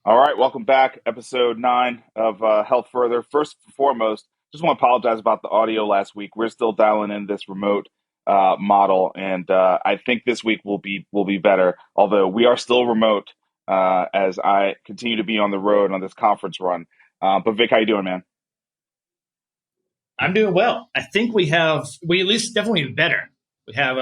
All right, welcome back. Episode 9 of Health Further. First and foremost, just want to apologize about the audio last week. We're still dialing in this remote model, and I think this week will be better. Although we are still remote as I continue to be on the road on this conference run. But Vic, how you doing, man? I'm doing well. I think we at least definitely better. We have,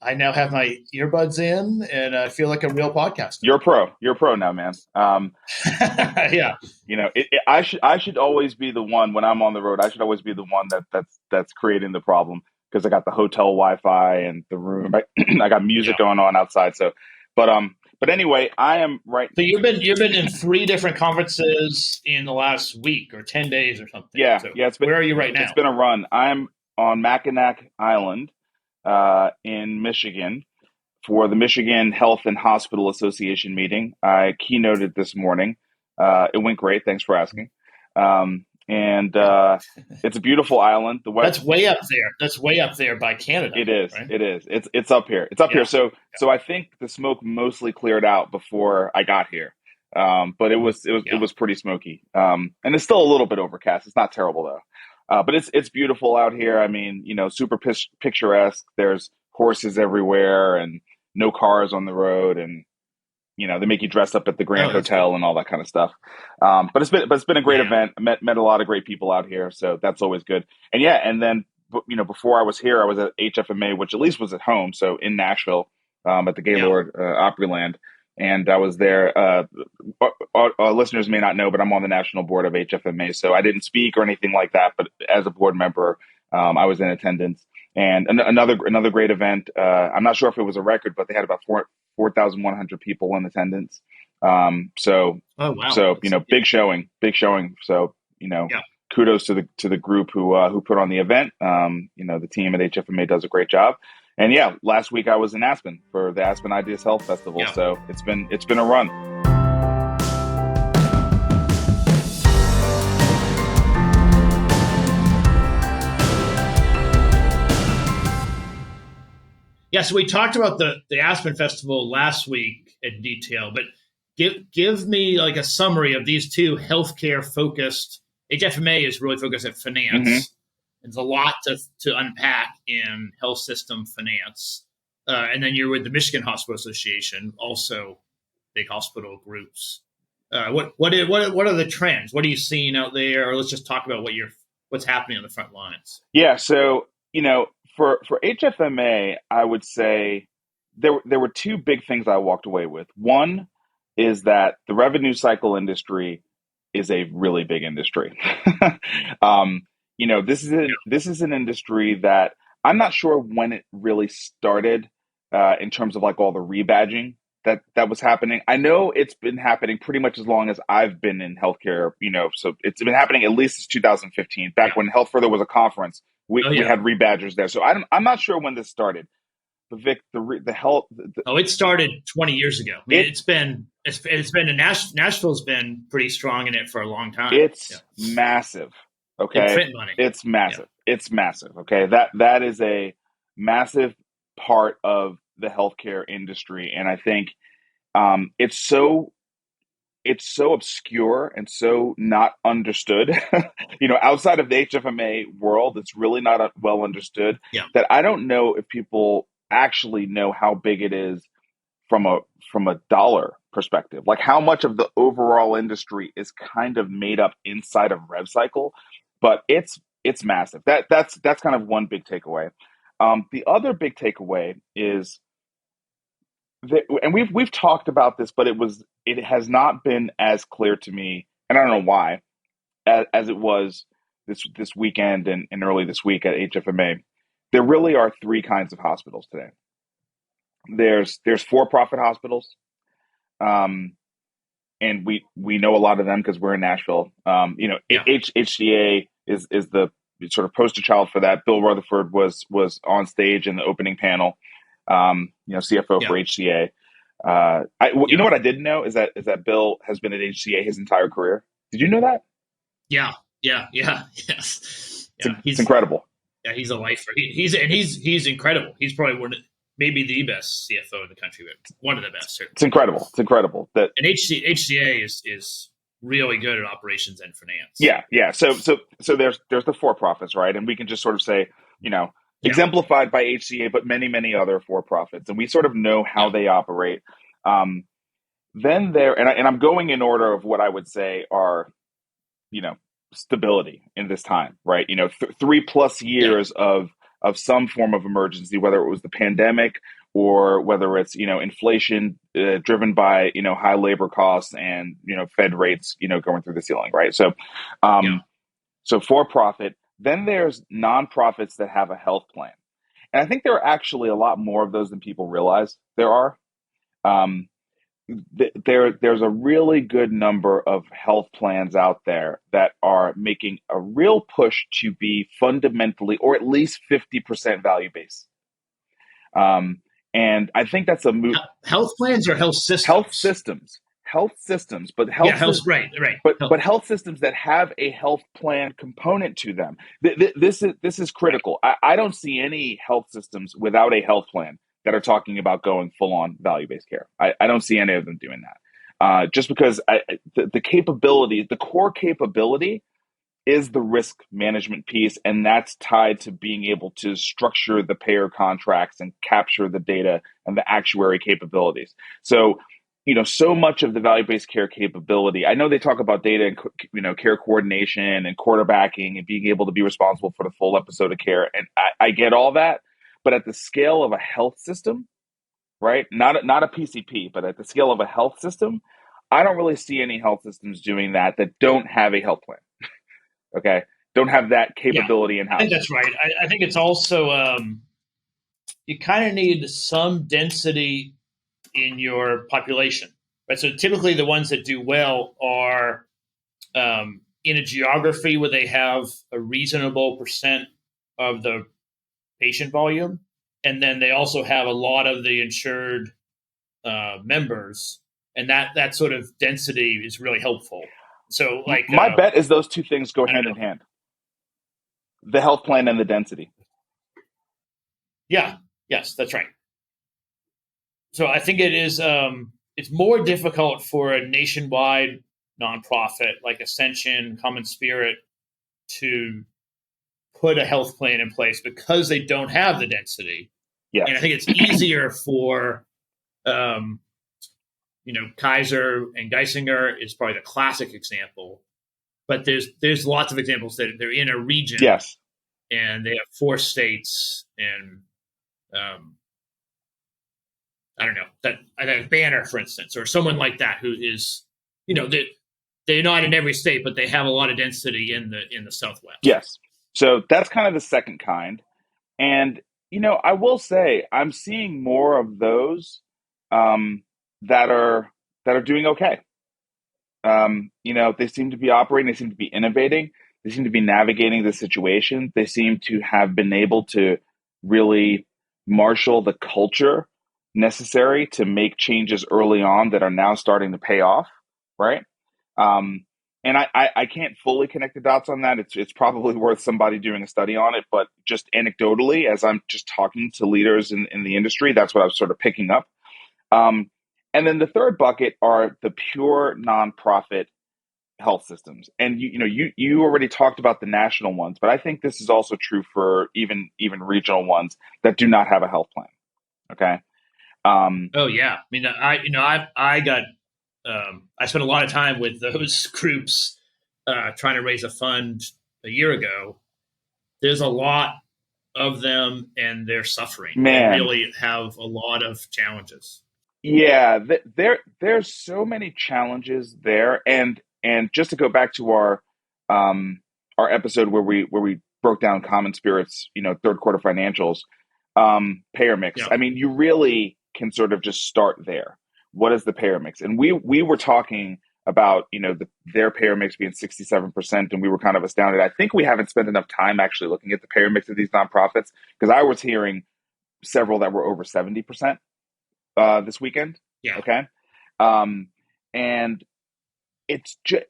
I now have my earbuds in and I feel like a real podcaster. You're a pro. You're a pro now, man. Yeah. I should always be the one when I'm on the road. I should always be the one that's creating the problem because I got the hotel Wi-Fi and the room. I got music going on outside. So, but anyway, I am right. So you've been in 3 different conferences in the last week or 10 days or something. Yeah, so yeah. Where are you right now? It's been a run. I'm on Mackinac Island in Michigan for the Michigan Health and Hospital Association meeting. I keynoted this morning. It went great. Thanks for asking. And it's a beautiful island. That's way up there. That's way up there by Canada. It is. Right? It is. It's up here. It's up here. So I think the smoke mostly cleared out before I got here. But it was pretty smoky. And it's still a little bit overcast. It's not terrible though. But it's beautiful out here. I mean, super picturesque. There's horses everywhere and no cars on the road, and they make you dress up at the Grand Hotel cool. And all that kind of stuff. But it's been a great event. I met a lot of great people out here, so that's always good. And yeah, and then before I was here, I was at HFMA, which at least was at home, so in Nashville, at the Gaylord Opryland. And I was there. Our listeners may not know, but I'm on the national board of HFMA, so I didn't speak or anything like that. But as a board member, I was in attendance. And another great event. I'm not sure if it was a record, but they had about 4,100 people in attendance. Oh wow! So big showing. So kudos to the group who put on the event. The team at HFMA does a great job. And yeah, last week I was in Aspen for the Aspen Ideas Health Festival. Yeah. So it's been a run. Yeah, so we talked about the Aspen Festival last week in detail, but give me like a summary of these 2 healthcare focused. HFMA is really focused at finance. Mm-hmm. There's a lot to unpack in health system finance. And then you're with the Michigan Hospital Association, also big hospital groups. What are the trends? What are you seeing out there? Or let's just talk about what's happening on the front lines. Yeah, so for HFMA, I would say there were 2 big things I walked away with. One is that the revenue cycle industry is a really big industry. This is an industry that I'm not sure when it really started in terms of like all the rebadging that was happening. I know it's been happening pretty much as long as I've been in healthcare, so it's been happening at least since 2015, back when Health Further was a conference. We had rebadgers there. So I'm not sure when this started. But Vic, the health. It started 20 years ago. I mean, it's been in Nashville's been pretty strong in it for a long time. It's massive. Okay. They print money. It's massive. Yeah. It's massive. Okay. That is a massive part of the healthcare industry. And I think it's so obscure and so not understood, outside of the HFMA world, it's really not well understood that I don't know if people actually know how big it is from a dollar perspective, like how much of the overall industry is kind of made up inside of RevCycle, but it's massive. That's kind of one big takeaway. The other big takeaway is that, and we've talked about this, but it has not been as clear to me, and I don't know why, as it was this weekend and early this week at HFMA. There really are 3 kinds of hospitals today. There's for-profit hospitals, and we know a lot of them because we're in Nashville. HCA is the sort of poster child for that. Bill Rutherford was on stage in the opening panel. CFO for HCA. You know what I didn't know is that Bill has been at HCA his entire career. Did you know that? Yeah. Yes. It's incredible. Yeah, he's a lifer. He's incredible. He's probably maybe the best CFO in the country, but one of the best, certainly. It's incredible. It's incredible that and HCA is really good at operations and finance. Yeah. So there's the for-profits, right? And we can just sort of say, exemplified by HCA, but many other for-profits, and we sort of know how they operate. Then and I'm going in order of what I would say are, stability in this time, right? 3+ years of some form of emergency, whether it was the pandemic or whether it's, inflation driven by, high labor costs and, Fed rates, going through the ceiling, right? So, so for profit, then there's nonprofits that have a health plan. And I think there are actually a lot more of those than people realize there are. There's a really good number of health plans out there that are making a real push to be fundamentally, or at least 50% value-based. And I think that's a move. Health plans or health systems? Health systems, but right. But health systems that have a health plan component to them. This is critical. I don't see any health systems without a health plan that are talking about going full on value-based care. I don't see any of them doing that. Just because the capability, the core capability is the risk management piece, and that's tied to being able to structure the payer contracts and capture the data and the actuary capabilities. So, so much of the value-based care capability, I know they talk about data and, care coordination and quarterbacking and being able to be responsible for the full episode of care. And I get all that, but at the scale of a health system, right? Not a PCP, but at the scale of a health system, I don't really see any health systems doing that don't have a health plan. Okay, don't have that capability in house. I think that's right. I think it's also you kind of need some density in your population, right? So typically, the ones that do well are in a geography where they have a reasonable percent of the patient volume, and then they also have a lot of the insured members, and that sort of density is really helpful. So, like, my bet is those two things go hand in hand: the health plan and the density. Yeah. Yes, that's right. So I think it is. It's more difficult for a nationwide nonprofit like Ascension, Common Spirit, to put a health plan in place because they don't have the density. Yes. And I think it's easier for, Kaiser and Geisinger is probably the classic example, but there's lots of examples that they're in a region, yes, and they have 4 states, and I don't know that Banner, for instance, or someone like that who is, they're not in every state, but they have a lot of density in the Southwest. Yes. So that's kind of the second kind. And, I will say I'm seeing more of those that are doing okay. They seem to be operating, they seem to be innovating, they seem to be navigating the situation. They seem to have been able to really marshal the culture necessary to make changes early on that are now starting to pay off, right? And I can't fully connect the dots on that. It's probably worth somebody doing a study on it, but just anecdotally, as I'm just talking to leaders in the industry, that's what I was sort of picking up. And then the third bucket are the pure nonprofit health systems. And you already talked about the national ones, but I think this is also true for even regional ones that do not have a health plan. Okay. Oh yeah. I mean, I spent a lot of time with those groups trying to raise a fund a year ago. There's a lot of them, and they're suffering. Man. They really have a lot of challenges. Yeah, there's so many challenges there, and just to go back to our episode where we broke down Common Spirit's third quarter financials, payer mix. Yeah. I mean, you really can sort of just start there. What is the payer mix? And we were talking about their payer mix being 67%, and we were kind of astounded. I think we haven't spent enough time actually looking at the payer mix of these nonprofits, because I was hearing several that were over 70%. This weekend. Yeah. Okay. And it's just,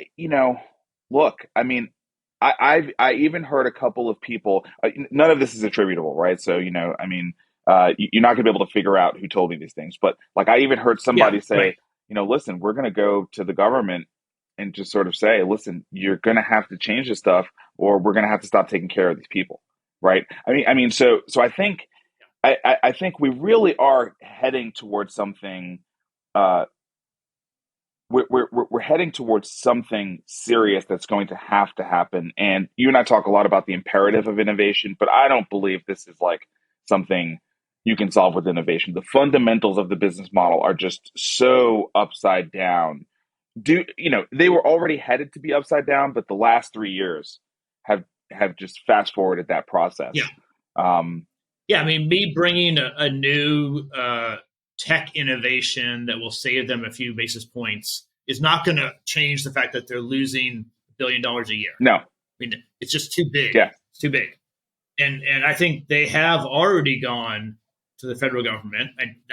look, I mean, I even heard a couple of people, none of this is attributable, right? So, I mean, you're not going to be able to figure out who told me these things. But like, I even heard Yeah, somebody say, right. listen, we're going to go to the government and just sort of say, listen, you're going to have to change this stuff, or we're going to have to stop taking care of these people, right? So I think I think we really are heading towards something. Uh, we're heading towards something serious that's going to have to happen. And you and I talk a lot about the imperative of innovation, but I don't believe this is like something you can solve with innovation. The fundamentals of the business model are just so upside down. They were already headed to be upside down, but the last 3 years have just fast forwarded that Yeah. process. Um, Yeah, I mean, me bringing a new tech innovation that will save them a few basis points is not going to change the fact that they're losing $1 billion a year. no, I mean, it's just too big. yeah, It's too big. And I think they have already gone to the federal government.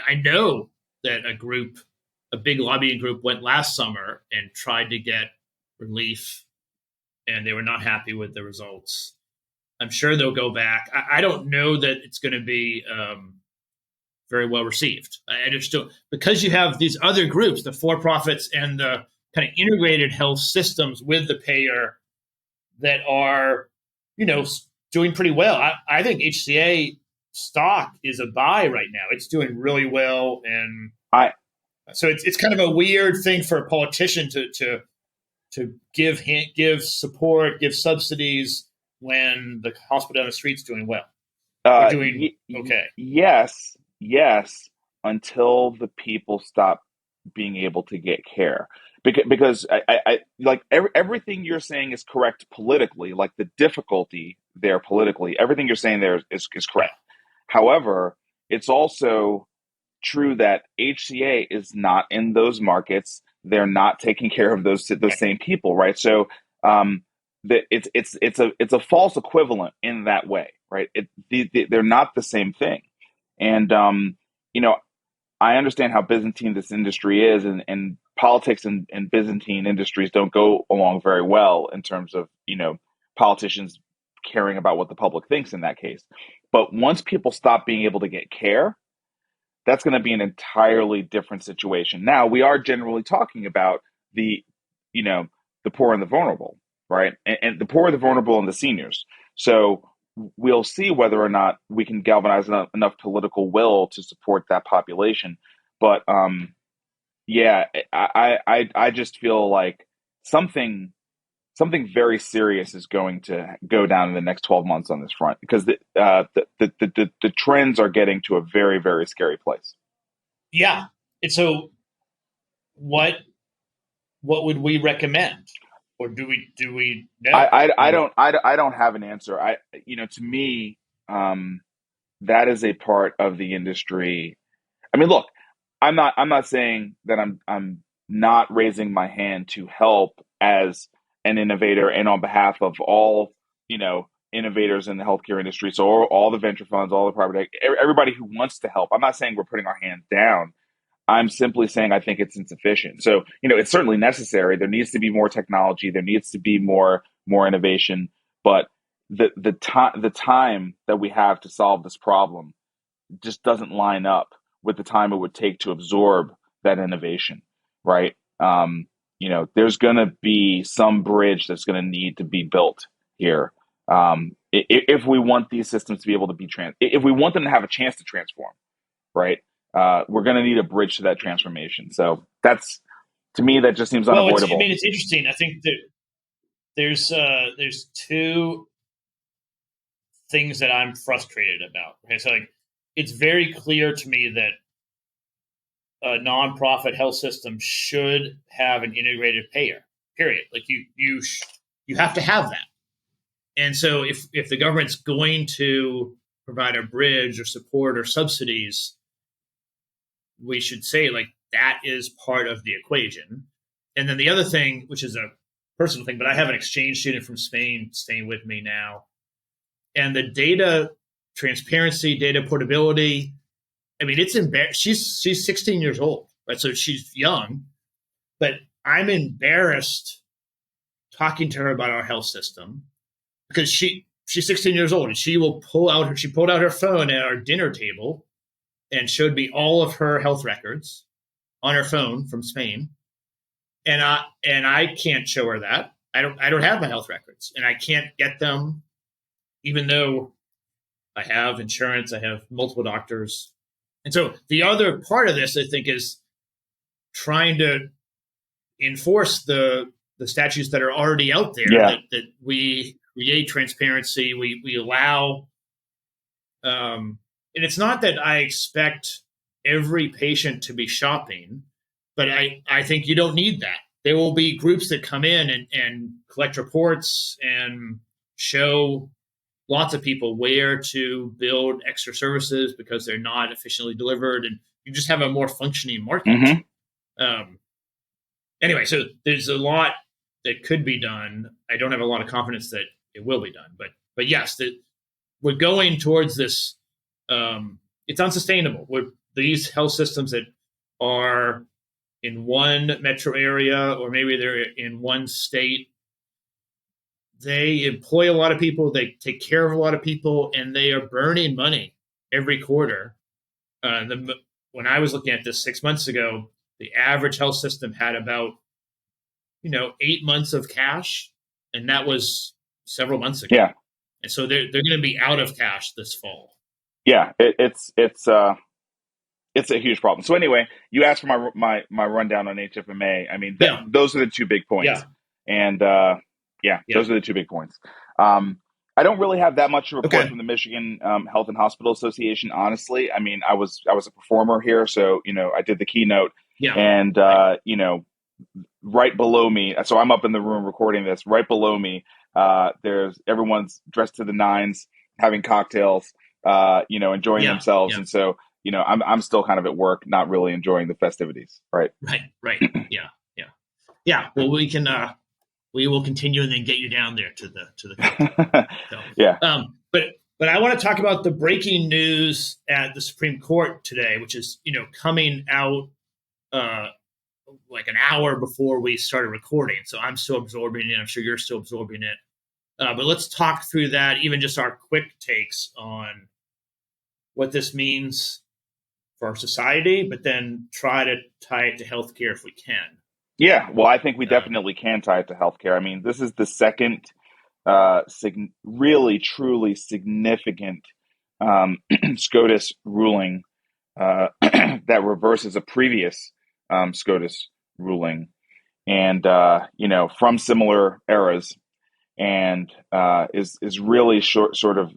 I know that a big lobbying group went last summer and tried to get relief, and they were not happy with the results. I'm sure they'll go back. I don't know that it's going to be very well received. I just don't, because you have these other groups, the for-profits and the kind of integrated health systems with the payer that are, doing pretty well. I think HCA stock is a buy right now. It's doing really well, and I so it's kind of a weird thing for a politician to give support, give subsidies when the hospital down the street's doing well or doing okay. yes, until the people stop being able to get care. Because I like everything you're saying is correct politically, like the difficulty there politically, everything you're saying there is Yeah. correct. However, it's also true that HCA is not in those markets. They're not taking care of those same people, right? So that it's a false equivalent in that way, right? They're not the same thing, and you know I understand how Byzantine this industry is, and politics and Byzantine industries don't go along very well in terms of politicians caring about what the public thinks in that case. But once people stop being able to get care, that's going to be an entirely different situation. Now, we are generally talking about the, you know, the poor and the vulnerable, right? And the poor, the vulnerable, and the seniors. So we'll see whether or not we can galvanize enough political will to support that population. But yeah, I just feel like something something very serious is going to go down in the next 12 months on this front because the trends are getting to a very, very scary place. Yeah. And so what would we recommend? Or do we know? I don't have an answer. To me, that is a part of the industry. I mean, look, I'm not saying that I'm not raising my hand to help as an innovator and on behalf of all, innovators in the healthcare industry. So all the venture funds, all the private, everybody who wants to help. I'm not saying we're putting our hands down. I'm simply saying I think it's insufficient. So, it's certainly necessary. There needs to be more technology. There needs to be more innovation. But the time that we have to solve this problem just doesn't line up with the time it would take to absorb that innovation, right? There's going to be some bridge that's going to need to be built here. If we want these systems to be able to if we want them to have a chance to transform, right? We're going to need a bridge to that transformation. So to me, that just seems Well, unavoidable. it's interesting. I think that there's two things that I'm frustrated about. Okay, so like it's very clear to me that a nonprofit health system should have an integrated payer. Period. Like you have to have that. And so if the government's going to provide a bridge or support or subsidies, we should say like that is part of the equation. And then the other thing, which is a personal thing, but I have an exchange student from Spain staying with me now. And the data transparency, data portability, I mean, it's embarrassing. She's 16 years old, right? So she's young, but I'm embarrassed talking to her about our health system because she's 16 years old, and she pulled out her phone at our dinner table and showed me all of her health records on her phone from Spain. And I can't show her that. I don't have my health records, and I can't get them, even though I have insurance, I have multiple doctors. And so the other part of this, I think, is trying to enforce the statutes that are already out there, that we create transparency, we allow, and it's not that I expect every patient to be shopping, but I think you don't need that. There will be groups that come in and collect reports and show lots of people where to build extra services because they're not efficiently delivered, and you just have a more functioning market. Mm-hmm. Anyway, so there's a lot that could be done. I don't have a lot of confidence that it will be done, but yes, that we're going towards this. It's unsustainable. These health systems that are in one metro area, or maybe they're in one state, they employ a lot of people, they take care of a lot of people, and they are burning money every quarter. When I was looking at this 6 months ago, the average health system had about 8 months of cash, and that was several months ago. Yeah, and so they're going to be out of cash this fall. Yeah, it's a huge problem. So anyway, you asked for my rundown on HFMA. I mean, those are the 2 big points. And those are the 2 big points. I don't really have that much to report from the Michigan Health and Hospital Association, honestly. I mean, I was a performer here, so I did the keynote, and right below me. So I'm up in the room recording this. Right below me, everyone's dressed to the nines, having cocktails, enjoying themselves, and so. I'm still kind of at work, not really enjoying the festivities. Right. Yeah. Well, we will continue and then get you down there to the so, yeah. But I want to talk about the breaking news at the Supreme Court today, which is coming out like an hour before we started recording. So I'm still absorbing it. I'm sure you're still absorbing it. But let's talk through that, even just our quick takes on what this means for our society, but then try to tie it to healthcare if we can. Yeah, well, I think we definitely can tie it to healthcare. I mean, this is the second really, truly significant SCOTUS ruling that reverses a previous SCOTUS ruling, and from similar eras, and is really sort of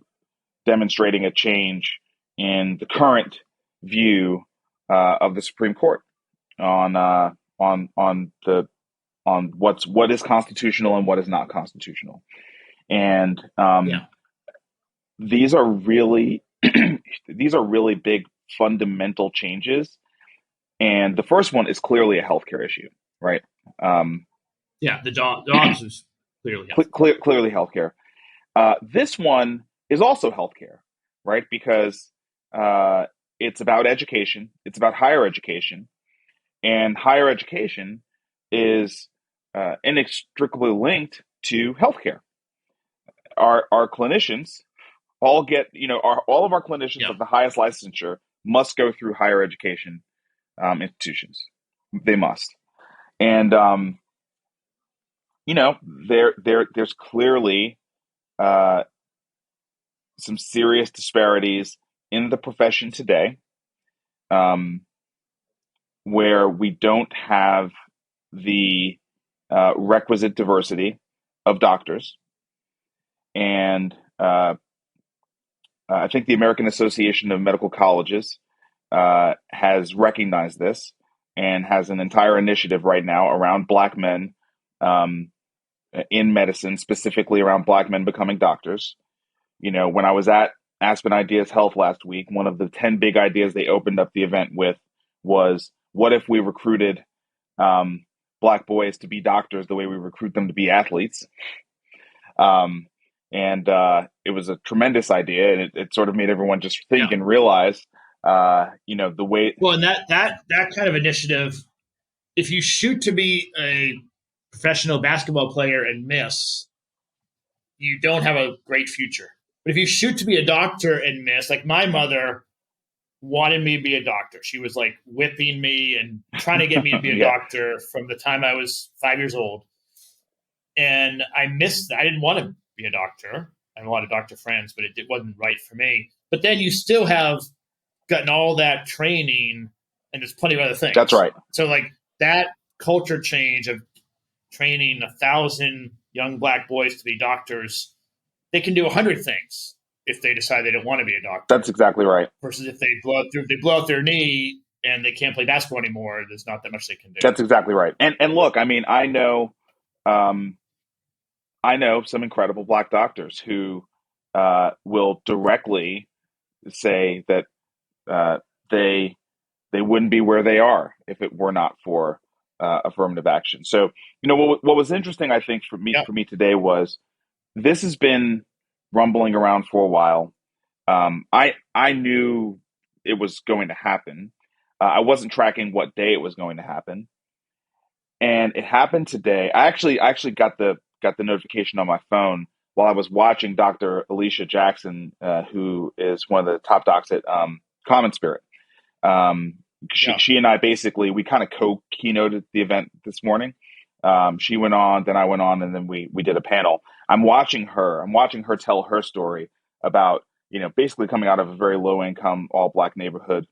demonstrating a change in the current view of the Supreme Court on what is constitutional and what is not constitutional, and these are really big fundamental changes. And the first one is clearly a healthcare issue, right? The dogs is clearly healthcare. Clearly healthcare. This one is also healthcare, right? Because it's about education. It's about higher education, and higher education is inextricably linked to healthcare. Our clinicians all get, all of our clinicians of the highest licensure must go through higher education institutions. They must, and there's clearly some serious disparities in the profession today, where we don't have the requisite diversity of doctors. And I think the American Association of Medical Colleges has recognized this and has an entire initiative right now around Black men in medicine, specifically around Black men becoming doctors. When I was at Aspen Ideas Health last week, one of the 10 big ideas they opened up the event with was, what if we recruited Black boys to be doctors the way we recruit them to be athletes? And it was a tremendous idea, and it sort of made everyone just think and realize, the way. Well, and that kind of initiative, if you shoot to be a professional basketball player and miss, you don't have a great future. But if you shoot to be a doctor and miss, like my mother wanted me to be a doctor. She was like whipping me and trying to get me to be a doctor from the time I was 5 years old. And I missed that. I didn't want to be a doctor. I have a lot of doctor friends, but it wasn't right for me. But then you still have gotten all that training, and there's plenty of other things. That's right. So like that culture change of training 1,000 young Black boys to be doctors, they can do 100 things if they decide they don't want to be a doctor. That's exactly right. Versus if they blow out their knee and they can't play basketball anymore, there's not that much they can do. That's exactly right. And look, I mean, I know some incredible Black doctors who will directly say that they wouldn't be where they are if it were not for affirmative action. So, what was interesting, I think, for me today was this has been rumbling around for a while. I knew it was going to happen. I wasn't tracking what day it was going to happen, and it happened today. I actually got the notification on my phone while I was watching Dr. Alicia Jackson, who is one of the top docs at Common Spirit. She and I we kind of keynoted the event this morning. She went on, then I went on, and then we did a panel. I'm watching her tell her story about, basically coming out of a very low income, all Black neighborhood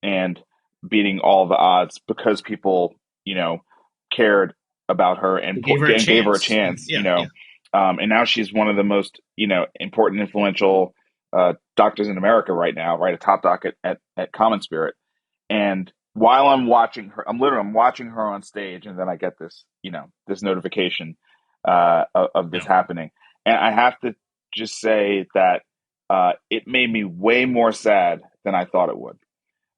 and beating all the odds because people, cared about her and gave her a chance, and now she's one of the most, important, influential doctors in America right now, right? A top doc at Common Spirit. And while I'm watching her, I'm watching her on stage, and then I get this, this notification of this happening. And I have to just say that it made me way more sad than I thought it would.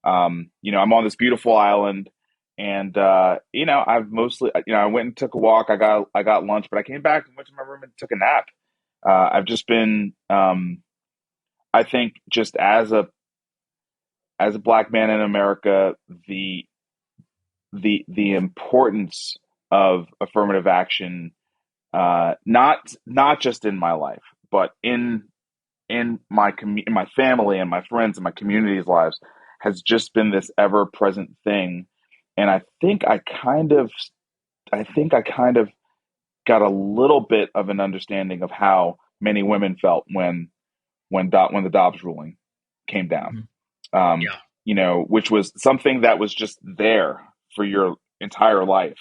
I'm on this beautiful island, and I've mostly, I went and took a walk. I got lunch, but I came back and went to my room and took a nap. I've just been, I think, just as a Black man in America, the importance of affirmative action, not just in my life, but in my family and my friends and my community's lives, has just been this ever present thing. And I think I kind of got a little bit of an understanding of how many women felt when the Dobbs ruling came down. Which was something that was just there for your entire life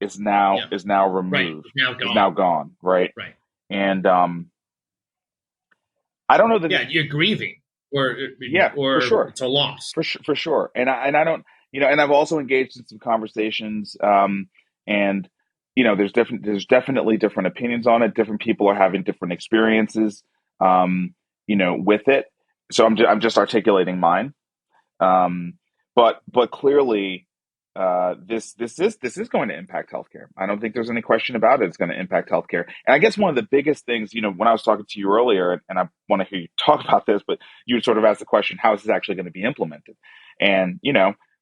is now removed, is now gone. Right. And I don't know that you're grieving or for sure. It's a loss for sure. And I don't, and I've also engaged in some conversations, and there's definitely different opinions on it. Different people are having different experiences, with it. So I'm just articulating mine. But clearly, this is going to impact healthcare. I don't think there's any question about it. It's going to impact healthcare. And I guess one of the biggest things, when I was talking to you earlier, and I want to hear you talk about this, but you sort of asked the question, how is this actually going to be implemented? And,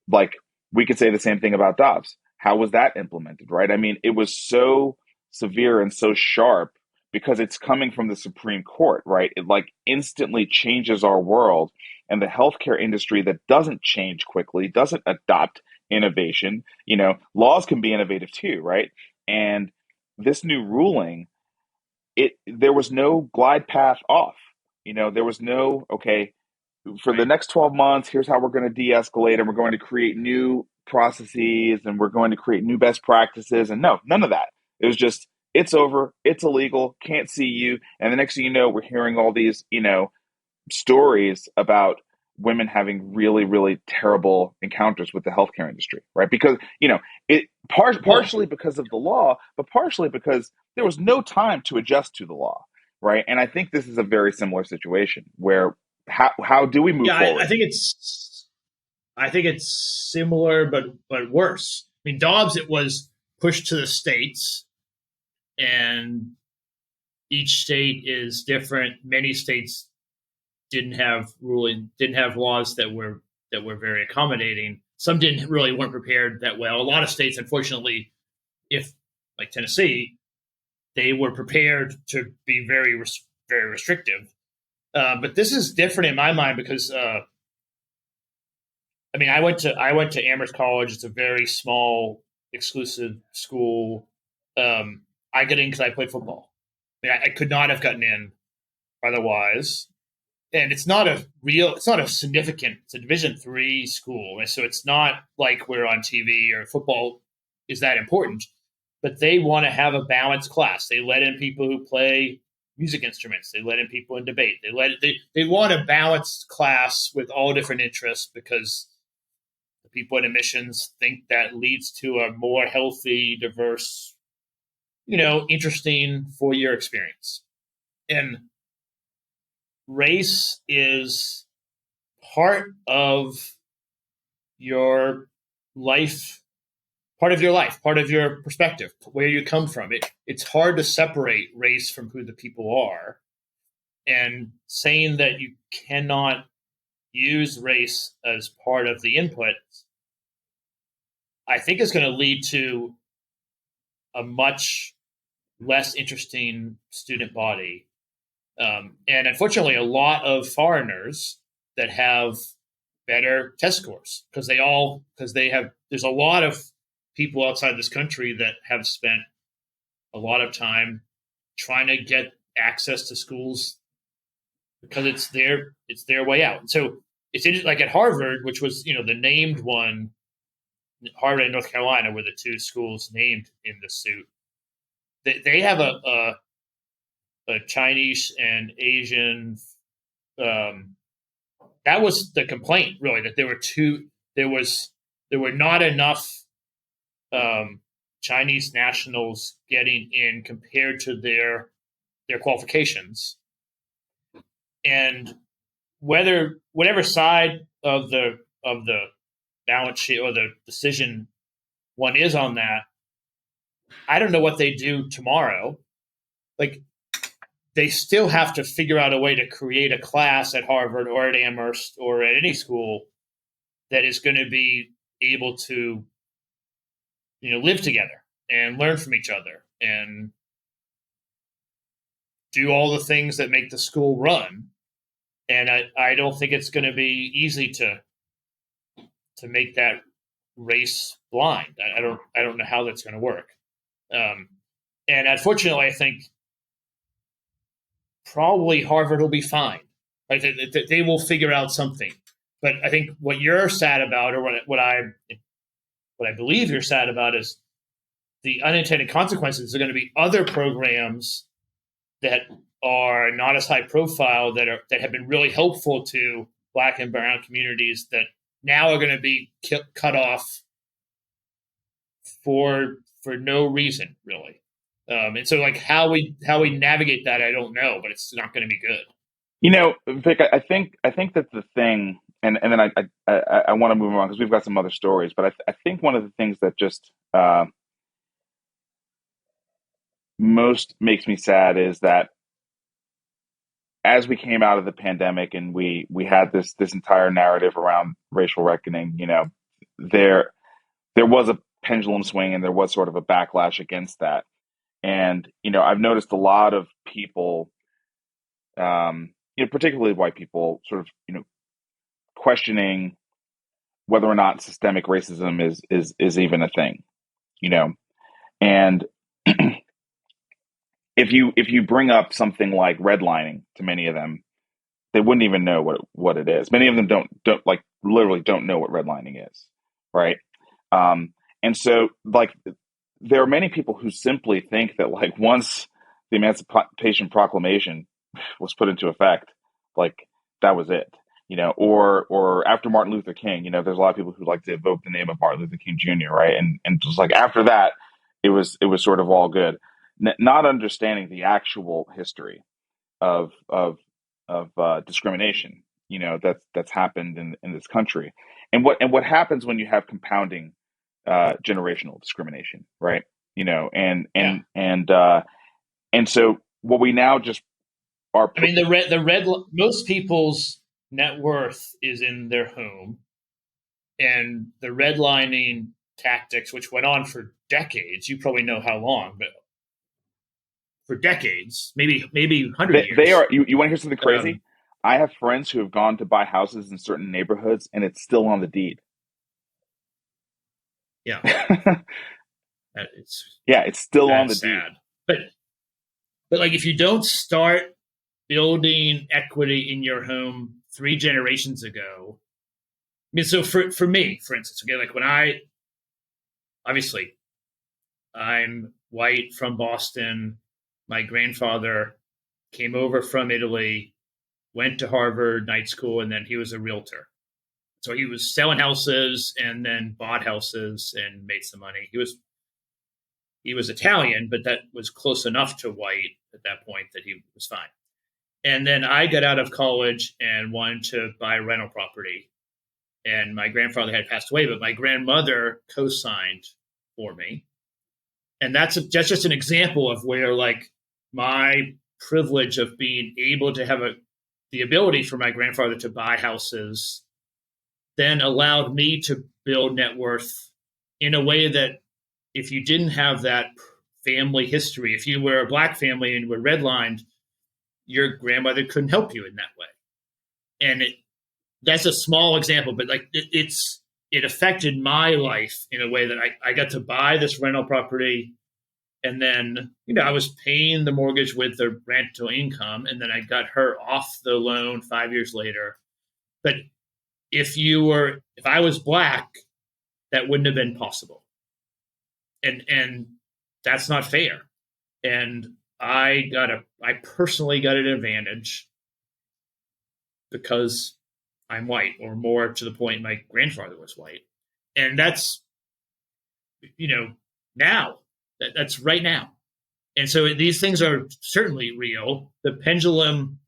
like we could say the same thing about Dobbs. How was that implemented? Right. I mean, it was so severe and so sharp because it's coming from the Supreme Court, right? It like instantly changes our world, and the healthcare industry that doesn't change quickly, doesn't adopt innovation. Laws can be innovative too, right? And this new ruling, there was no glide path off. There was no, okay, for the next 12 months, here's how we're going to de-escalate, and we're going to create new processes, and we're going to create new best practices. And no, none of that. It was just, it's over, it's illegal, can't see you. And the next thing you know, we're hearing all these, stories about women having really, really terrible encounters with the healthcare industry, right? Because, partially because of the law, but partially because there was no time to adjust to the law, right? And I think this is a very similar situation where how do we move forward? I think it's similar, but worse. I mean, Dobbs, it was pushed to the states, and each state is different. Many states didn't have laws that were very accommodating. Some weren't prepared that well. A lot of states, unfortunately, if like Tennessee, they were prepared to be very very restrictive. But this is different in my mind because I went to Amherst College. It's a very small, exclusive school. I got in because I played football. I could not have gotten in otherwise. And it's not a significant. It's a Division III school, and so it's not like we're on TV or football is that important. But they want to have a balanced class. They let in people who play music instruments. They let in people in debate. They want a balanced class with all different interests because the people in admissions think that leads to a more healthy, diverse, interesting 4-year experience. And race is part of your life, part of your perspective, where you come from. It's hard to separate race from who the people are. And saying that you cannot use race as part of the input, I think is going to lead to a much less interesting student body. And unfortunately, a lot of foreigners that have better test scores because there's a lot of people outside this country that have spent a lot of time trying to get access to schools because it's their way out. And so it's like at Harvard, which was, the named one, Harvard and North Carolina were the two schools named in the suit. They have a Chinese and Asian. That was the complaint, really, that there were not enough Chinese nationals getting in compared to their qualifications, and whatever side of the balance sheet or the decision one is on that, I don't know what they do tomorrow. Like, they still have to figure out a way to create a class at Harvard or at Amherst or at any school that is going to be able to, live together and learn from each other and do all the things that make the school run. And I don't think it's going to be easy to make that race blind. I don't know how that's going to work. And unfortunately, I think probably Harvard will be fine. Right? They will figure out something. But I think what you're sad about, or what I believe you're sad about, is the unintended consequences are going to be other programs that are not as high profile that have been really helpful to Black and brown communities that now are going to be cut off for no reason, really. And so, like, how we navigate that, I don't know, but it's not going to be good. Vic, I think that the thing, and then I want to move on because we've got some other stories, but I think one of the things that just most makes me sad is that as we came out of the pandemic and we had this entire narrative around racial reckoning, there was a pendulum swing and there was sort of a backlash against that. And, I've noticed a lot of people, particularly white people, sort of, questioning whether or not systemic racism is even a thing, and if you bring up something like redlining to many of them, they wouldn't even know what it is. Many of them don't like literally don't know what redlining is, right? And so, like, there are many people who simply think that, like, once the Emancipation Proclamation was put into effect, like, that was it, or after Martin Luther King, there's a lot of people who like to evoke the name of Martin Luther King Jr., right? And just like after that, it was sort of all good, not understanding the actual history of discrimination, that's happened in this country, and what happens when you have compounding generational discrimination, right? And so what we now just are. I mean, most people's net worth is in their home, and the redlining tactics, which went on for decades, you probably know how long, but for decades, maybe 100 They years. are. You want to hear something crazy? Um, I have friends who have gone to buy houses in certain neighborhoods, and it's still on the deed. yeah, it's Yeah, it's still on the that's deed. sad. But like if you don't start building equity in your home 3 generations ago, I mean, so for me, for instance, okay, like when obviously I'm white from Boston. My grandfather came over from Italy, went to Harvard night school, and then he was a realtor. So he was selling houses and then bought houses and made some money. He was Italian, but that was close enough to white at that point that he was fine. And then I got out of college and wanted to buy rental property. And my grandfather had passed away, but my grandmother co-signed for me. And that's just an example of where like my privilege of being able to have the ability for my grandfather to buy houses then allowed me to build net worth in a way that if you didn't have that family history, if you were a black family and were redlined, your grandmother couldn't help you in that way. And that's a small example, but like it affected my life in a way that I got to buy this rental property. And then, I was paying the mortgage with the rental income, and then I got her off the loan 5 years later. But if I was black, that wouldn't have been possible. And that's not fair. And I personally got an advantage because I'm white, or more to the point, my grandfather was white. And that's, now. That's right now. And so these things are certainly real. The pendulum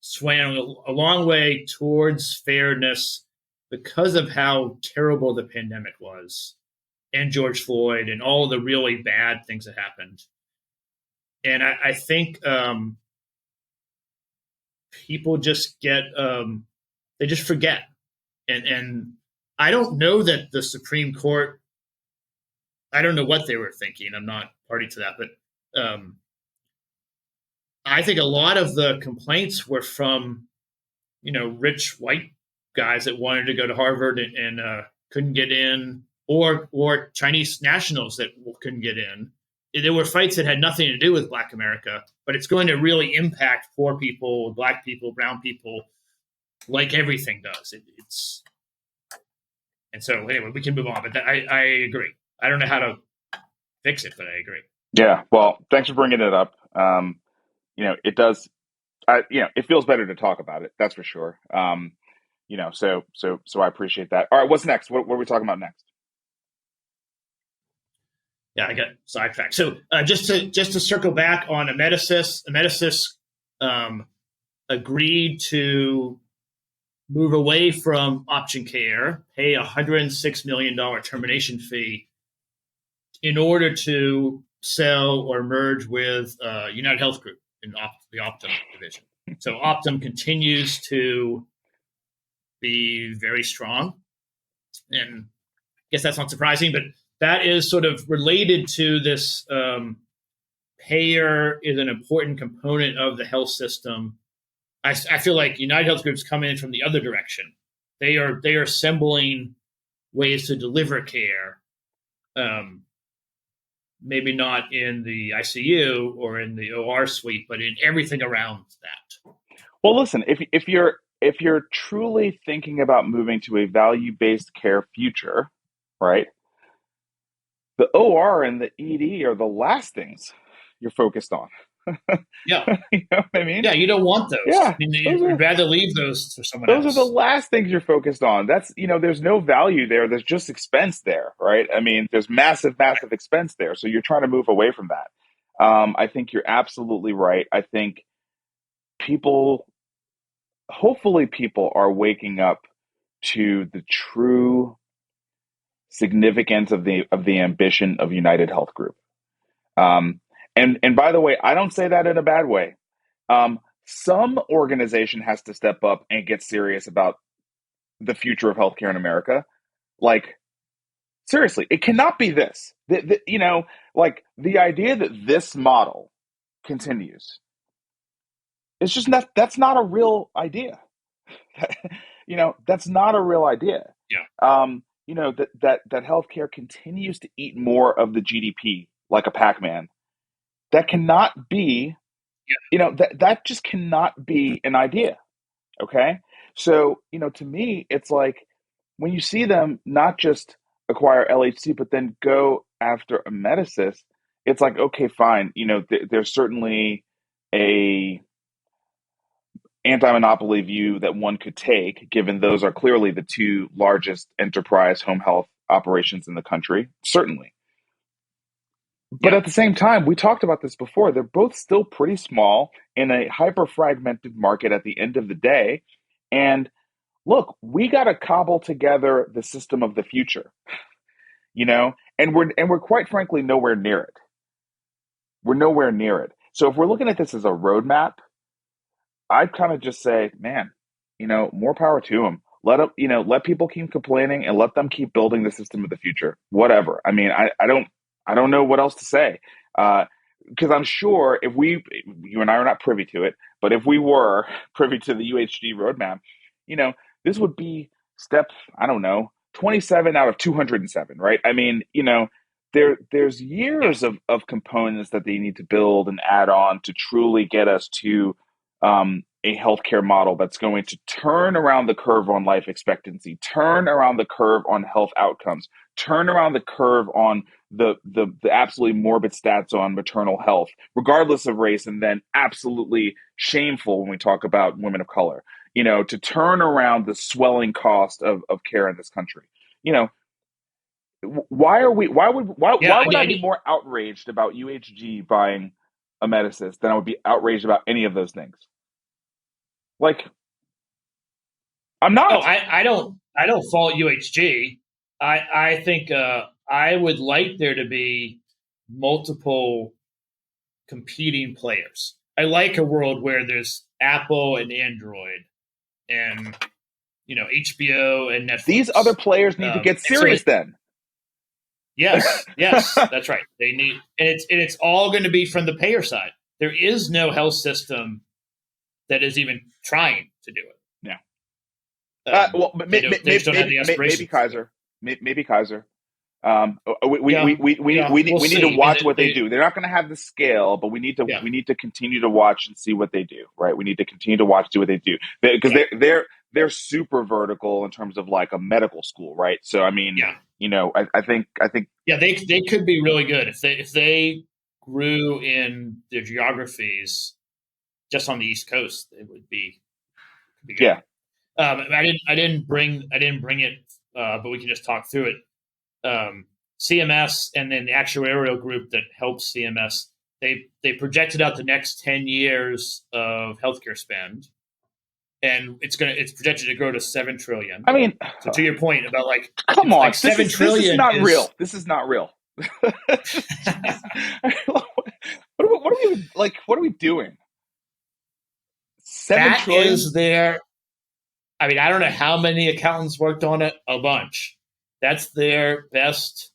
swam a long way towards fairness because of how terrible the pandemic was, and George Floyd, and all the really bad things that happened. And I think people just they just forget. And I don't know that the Supreme Court, I don't know what they were thinking. I'm not party to that, but I think a lot of the complaints were from, rich white guys that wanted to go to Harvard and couldn't get in, or Chinese nationals that couldn't get in. There were fights that had nothing to do with Black America, but it's going to really impact poor people, Black people, brown people, like everything does. And so anyway, we can move on. But I agree. I don't know how to fix it, but I agree. Yeah. Well, thanks for bringing it up. It does. It feels better to talk about it. That's for sure. So I appreciate that. All right. What's next? What are we talking about next? Yeah, I got sidetracked. So just to circle back on Emeticis agreed to move away from option care, pay a $106 million termination fee in order to sell or merge with United Health Group in the Optum division. So Optum continues to be very strong. And I guess that's not surprising, but that is sort of related to this payer is an important component of the health system. I feel like United Health Group's come in from the other direction. They are assembling ways to deliver care, maybe not in the ICU or in the OR suite, but in everything around that. Well, listen, if you're truly thinking about moving to a value-based care future, right? The OR and the ED are the last things you're focused on. Yeah. You know what I mean? Yeah, you don't want those. Yeah. I mean, you'd rather leave those for someone Those else. are the last things you're focused on. That's, there's no value there. There's just expense there, right? I mean, there's massive expense there. So you're trying to move away from that. I think you're absolutely right. I think hopefully people are waking up to the true significance of the ambition of United Health Group. And by the way, I don't say that in a bad way. Some organization has to step up and get serious about the future of healthcare in America. Like, seriously, it cannot be this. Like the idea that this model continues. It's just not, that's not a real idea. That's not a real idea. Yeah. That healthcare continues to eat more of the GDP like a Pac-Man. That cannot be, that just cannot be an idea. Okay. So, to me, it's like when you see them not just acquire LHC, but then go after a Medicis, it's like, okay, fine. There's certainly a anti-monopoly view that one could take, given those are clearly the two largest enterprise home health operations in the country, certainly. But at the same time, we talked about this before, they're both still pretty small in a hyper-fragmented market at the end of the day. And look, we got to cobble together the system of the future, and we're quite frankly nowhere near it. We're nowhere near it. So if we're looking at this as a roadmap, I'd kind of just say, man, more power to them. Let people keep complaining and let them keep building the system of the future. Whatever. I mean, I don't know what else to say. Because I'm sure you and I are not privy to it, but if we were privy to the UHG roadmap, this would be step, I don't know, 27 out of 207, right? I mean, there's years of components that they need to build and add on to truly get us to a healthcare model that's going to turn around the curve on life expectancy, turn around the curve on health outcomes, turn around the curve on the absolutely morbid stats on maternal health, regardless of race, and then absolutely shameful when we talk about women of color, to turn around the swelling cost of care in this country. Why would I be more outraged about UHG buying a Medicis than I would be outraged about any of those things? Like, I'm not. No, I don't fault UHG. I think I would like there to be multiple competing players. I like a world where there's Apple and Android and HBO and Netflix. These other players need to get serious then. Yes, that's right. They need, and it's all going to be from the payer side. There is no health system that is even trying to do it. Yeah. Maybe Kaiser. Maybe Kaiser. We need to watch what they do. They're not going to have the scale, but we need to continue to watch and see what they do. Right? We need to continue to watch, do what they do, because they're super vertical in terms of like a medical school, right? So I mean, I think they could be really good if they grew in their geographies just on the East Coast. It would be good. Yeah. I didn't bring it, but we can just talk through it. CMS and then the actuarial group that helps CMS, they projected out the next 10 years of healthcare spend, and it's projected to grow to $7 trillion. I mean, so to your point about like, come on, like $7 trillion this is not real. This is not real. What are we doing? $7 trillion is their. I mean, I don't know how many accountants worked on it. A bunch. That's their best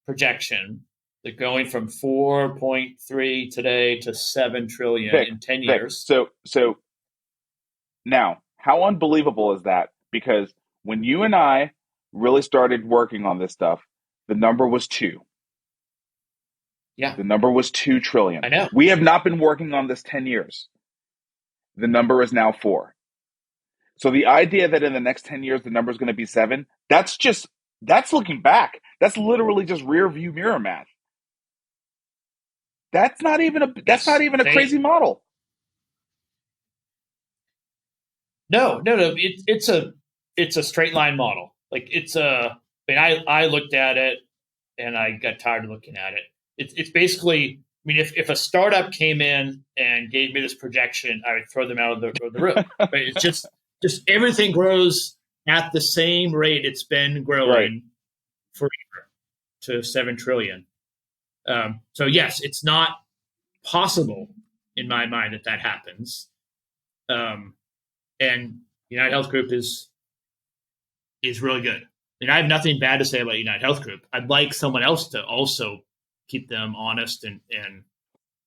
projection. They're going from 4.3 today to 7 trillion in 10 years. So now, how unbelievable is that? Because when you and I really started working on this stuff, the number was 2. Yeah. The number was 2 trillion. I know. We have not been working on this 10 years. The number is now 4. So the idea that in the next 10 years the number is going to be 7, that's looking back. That's literally just rear view mirror math. That's not even a crazy model. No. It's a straight line model. Like I looked at it and I got tired of looking at it. It's basically, I mean, if a startup came in and gave me this projection, I would throw them out of the room. But it's just everything grows at the same rate it's been growing forever to 7 trillion. So yes, it's not possible in my mind that happens. And United Health Group is really good. And I have nothing bad to say about United Health Group. I'd like someone else to also keep them honest and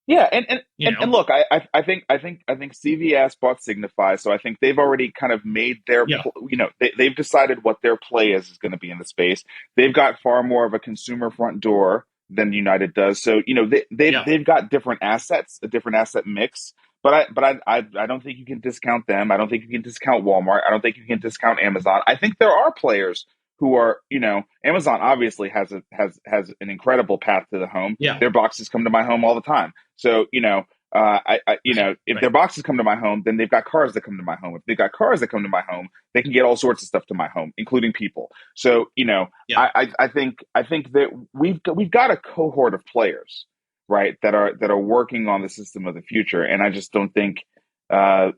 Yeah, and You and, know, and look, I think CVS bought Signify, so I think they've already kind of made their, yeah, they've decided what their play is going to be in the space. They've got far more of a consumer front door than United does, so they've yeah, they've got different assets, a different asset mix. But I don't think you can discount them. I don't think you can discount Walmart. I don't think you can discount Amazon. I think there are players who are, Amazon obviously has an incredible path to the home. yeah, Their boxes come to my home all the time. So, if right, their boxes come to my home, then they've got cars that come to my home. If they've got cars that come to my home, they can get all sorts of stuff to my home, including people. So, yeah, I think that we've got a cohort of players, right, that are working on the system of the future, and I just uh,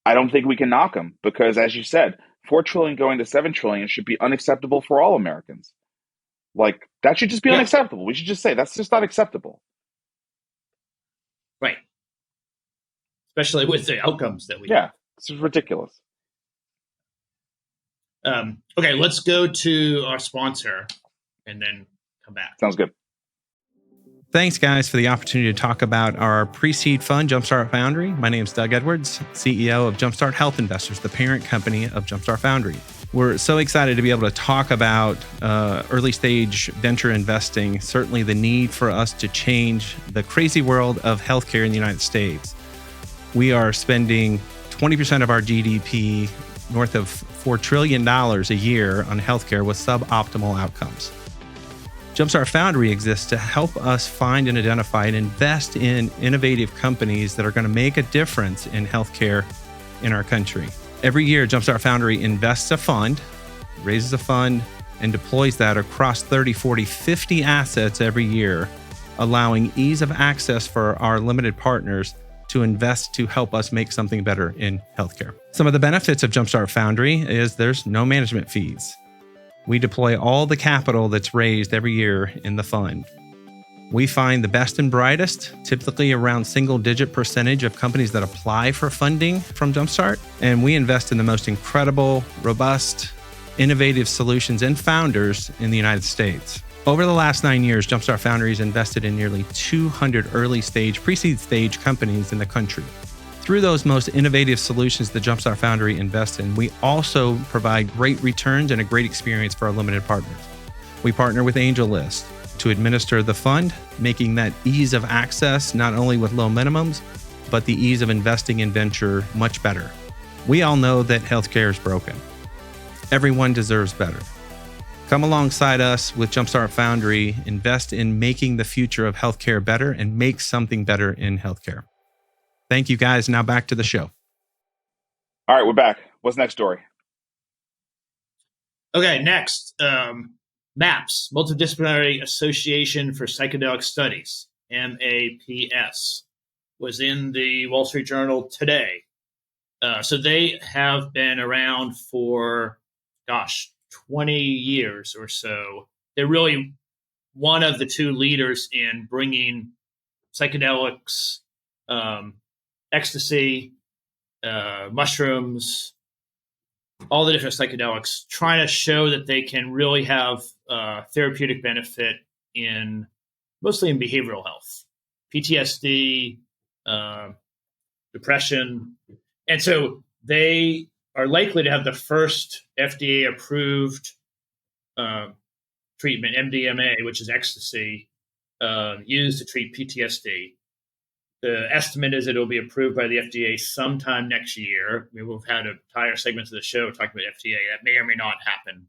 don't think we can knock them because, as you said, 4 trillion going to 7 trillion should be unacceptable for all Americans. Like that should just be yeah, unacceptable. We should just say that's just not acceptable. right. Especially with the outcomes that we Yeah, have. this is ridiculous. Okay, let's go to our sponsor and then come back. Sounds good. Thanks, guys, for the opportunity to talk about our pre-seed fund, Jumpstart Foundry. My name is Doug Edwards, CEO of Jumpstart Health Investors, the parent company of Jumpstart Foundry. We're so excited to be able to talk about early stage venture investing, certainly the need for us to change the crazy world of healthcare in the United States. We are spending 20% of our GDP, north of $4 trillion a year on healthcare with suboptimal outcomes. Jumpstart Foundry exists to help us find and identify and invest in innovative companies that are going to make a difference in healthcare in our country. Every year, Jumpstart Foundry invests a fund, raises a fund, and deploys that across 30, 40, 50 assets every year, allowing ease of access for our limited partners to invest to help us make something better in healthcare. Some of the benefits of Jumpstart Foundry is there's no management fees. We deploy all the capital that's raised every year in the fund. We find the best and brightest, typically around single-digit percentage of companies that apply for funding from Jumpstart, and we invest in the most incredible, robust, innovative solutions and founders in the United States. Over the last 9 years, Jumpstart Foundry has invested in nearly 200 early-stage, pre-seed stage companies in the country. Through those most innovative solutions that Jumpstart Foundry invests in, we also provide great returns and a great experience for our limited partners. We partner with AngelList to administer the fund, making that ease of access not only with low minimums, but the ease of investing in venture much better. We all know that healthcare is broken. Everyone deserves better. Come alongside us with Jumpstart Foundry, invest in making the future of healthcare better, and make something better in healthcare. Thank you, guys. Now back to the show. All right, we're back. What's next story? Okay, next, MAPS, Multidisciplinary Association for Psychedelic Studies, MAPS, was in the Wall Street Journal today. So they have been around for, 20 years or so. They're really one of the two leaders in bringing psychedelics, ecstasy, mushrooms, all the different psychedelics, trying to show that they can really have therapeutic benefit mostly in behavioral health, PTSD, depression. And so they are likely to have the first FDA-approved treatment, MDMA, which is ecstasy, used to treat PTSD. The estimate is that it'll be approved by the FDA sometime next year. We've had entire segments of the show talking about FDA. That may or may not happen.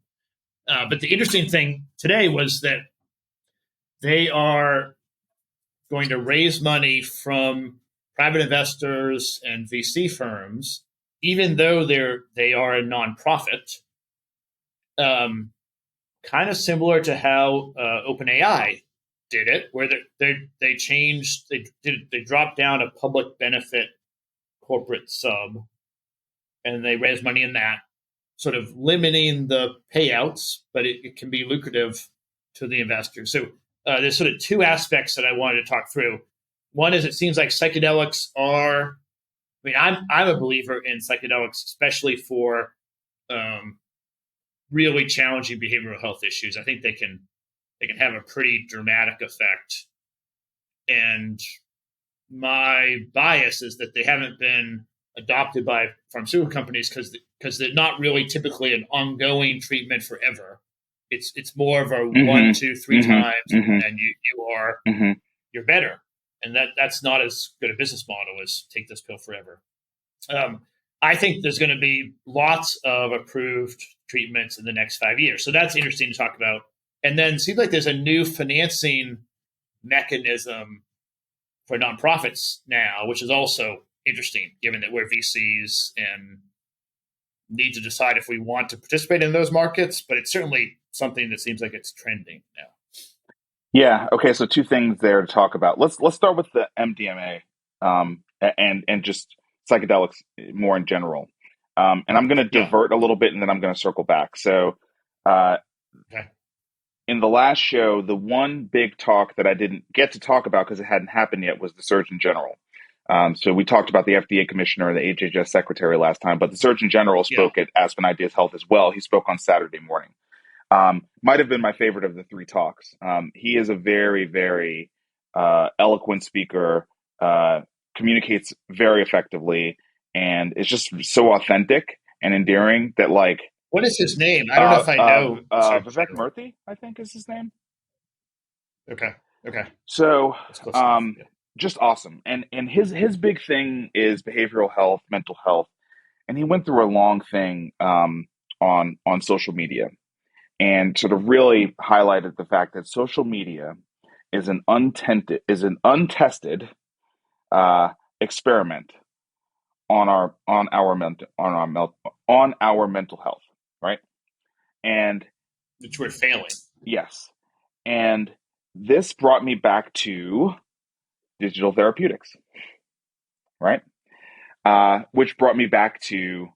But the interesting thing today was that they are going to raise money from private investors and VC firms, even though they are a nonprofit. Kind of similar to how OpenAI did it, where they dropped down a public benefit corporate sub, and they raised money in that, sort of limiting the payouts, but it can be lucrative to the investors. So there's sort of two aspects that I wanted to talk through. One is it seems like psychedelics are. I mean, I'm a believer in psychedelics, especially for really challenging behavioral health issues. I think they can have a pretty dramatic effect. And my bias is that they haven't been adopted by pharmaceutical companies because they're not really typically an ongoing treatment forever. It's more of a one, two, three times, and you're better, and that's not as good a business model as take this pill forever. I think there's going to be lots of approved treatments in the next 5 years, so that's interesting to talk about. And then it seems like there's a new financing mechanism for nonprofits now, which is also interesting, given that we're VCs and need to decide if we want to participate in those markets. But it's certainly something that seems like it's trending now. Yeah. Okay. So two things there to talk about. Let's start with the MDMA and just psychedelics more in general. And I'm going to divert a little bit, and then I'm going to circle back. So, in the last show, the one big talk that I didn't get to talk about because it hadn't happened yet was the Surgeon General. So we talked about the FDA commissioner and the HHS secretary last time, but the Surgeon General spoke at Aspen Ideas Health as well. He spoke on Saturday morning. Might have been my favorite of the three talks. He is a very, very eloquent speaker, communicates very effectively, and is just so authentic and endearing that, like, what is his name? I don't know if I know. Vivek Murthy, I think is his name. Okay. So, just awesome. And his big thing is behavioral health, mental health, and he went through a long thing on social media, and sort of really highlighted the fact that social media is an untested experiment on our mental health, right? And which we're failing. Yes. And this brought me back to digital therapeutics, right? Which brought me back to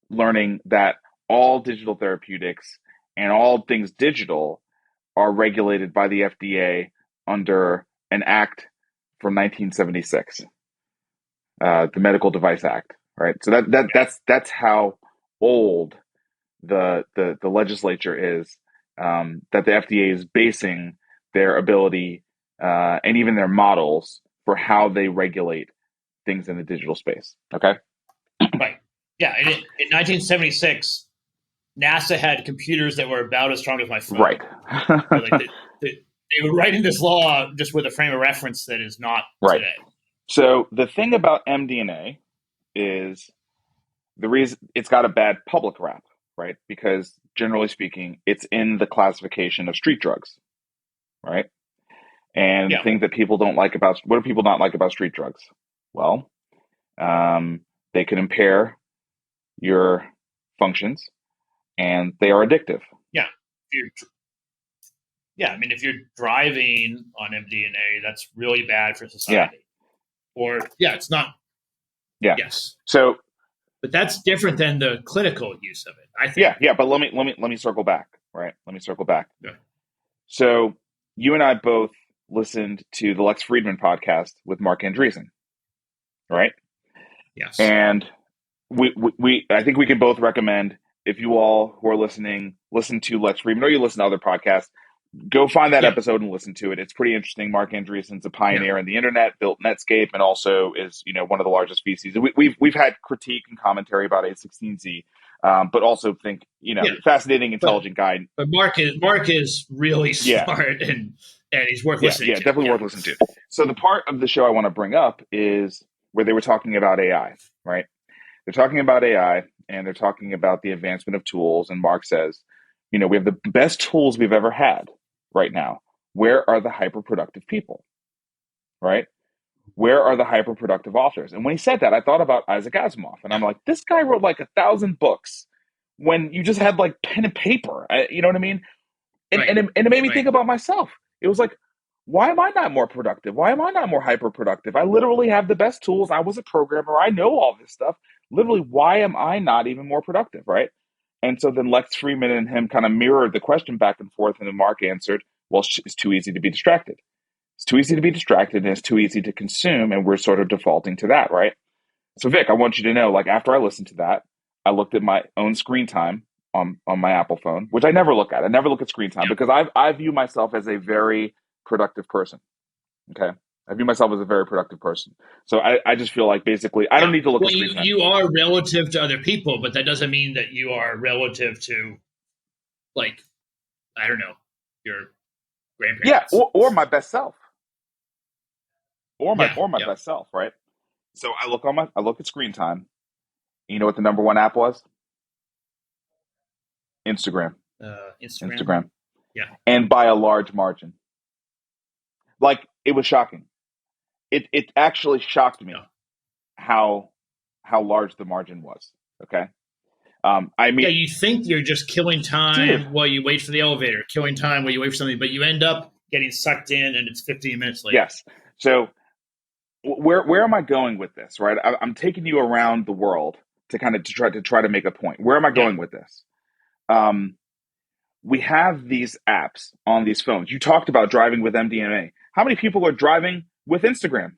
learning that all digital therapeutics and all things digital are regulated by the FDA under an act from 1976, the Medical Device Act, right? So that's how old the legislature is, that the FDA is basing their ability and even their models for how they regulate things in the digital space. Okay. Right. Yeah. In 1976, NASA had computers that were about as strong as my phone. Right. They were writing this law just with a frame of reference that is not today. So the thing about MDMA is the reason it's got a bad public rap, right? Because generally speaking, it's in the classification of street drugs, right? And the thing that people don't like about, what do people not like about street drugs? Well, they can impair your functions, and they are addictive. I mean, if you're driving on MDMA, that's really bad for society. It's not. Yes. So, but that's different than the clinical use of it, I think. But let me circle back, right? Let me circle back. Yeah. So you and I both listened to the Lex Friedman podcast with Mark Andreessen, right? Yes. And we I think we can both recommend, if you all who are listening, listen to Lex Friedman, or you listen to other podcasts, go find that episode and listen to it. It's pretty interesting. Mark Andreessen's a pioneer in the internet, built Netscape, and also is, one of the largest VCs. We've had critique and commentary about A16Z, but also think, fascinating, intelligent guy. But Mark is really smart and he's worth listening to. Definitely worth listening to. So the part of the show I want to bring up is where they were talking about AI, right? They're talking about AI, and they're talking about the advancement of tools. And Mark says, we have the best tools we've ever had right now. Where are the hyper-productive people, right? Where are the hyper-productive authors? And when he said that, I thought about Isaac Asimov. And I'm like, this guy wrote like 1,000 books when you just had like pen and paper. You know what I mean? And it made me think about myself. It was like, why am I not more productive? Why am I not more hyper-productive? I literally have the best tools. I was a programmer. I know all this stuff. Literally, why am I not even more productive, right? And so then Lex Friedman and him kind of mirrored the question back and forth, and then Mark answered, well, it's too easy to be distracted. It's too easy to be distracted, and it's too easy to consume, and we're sort of defaulting to that, right? So Vic, I want you to know, like, after I listened to that, I looked at my own screen time on my Apple phone, which I never look at. I never look at screen time because I view myself as a very productive person, okay? I view myself as a very productive person. So I just feel like basically I don't need to look Well, at screen time. you are relative to other people, but that doesn't mean that you are relative to, like, I don't know, your Yeah, grandparents. or my best self. Yeah. Or my Yeah. best self, right? So I look at screen time. You know what the number one app was? Instagram. Instagram. Instagram. Yeah. And by a large margin. Like it was shocking. It actually shocked me Yeah. how large the margin was. Okay. I Yeah, mean, you think you're just killing dude, time while you wait for the elevator, killing time while you wait for something, but you end up getting sucked in and it's 15 minutes later. yes. So where am I going with this? Right, I'm taking you around the world to kind of to try to make a point. Where am I Yeah. going with this? Um, we have these apps on these phones. You talked about driving with MDMA. How many people are driving with Instagram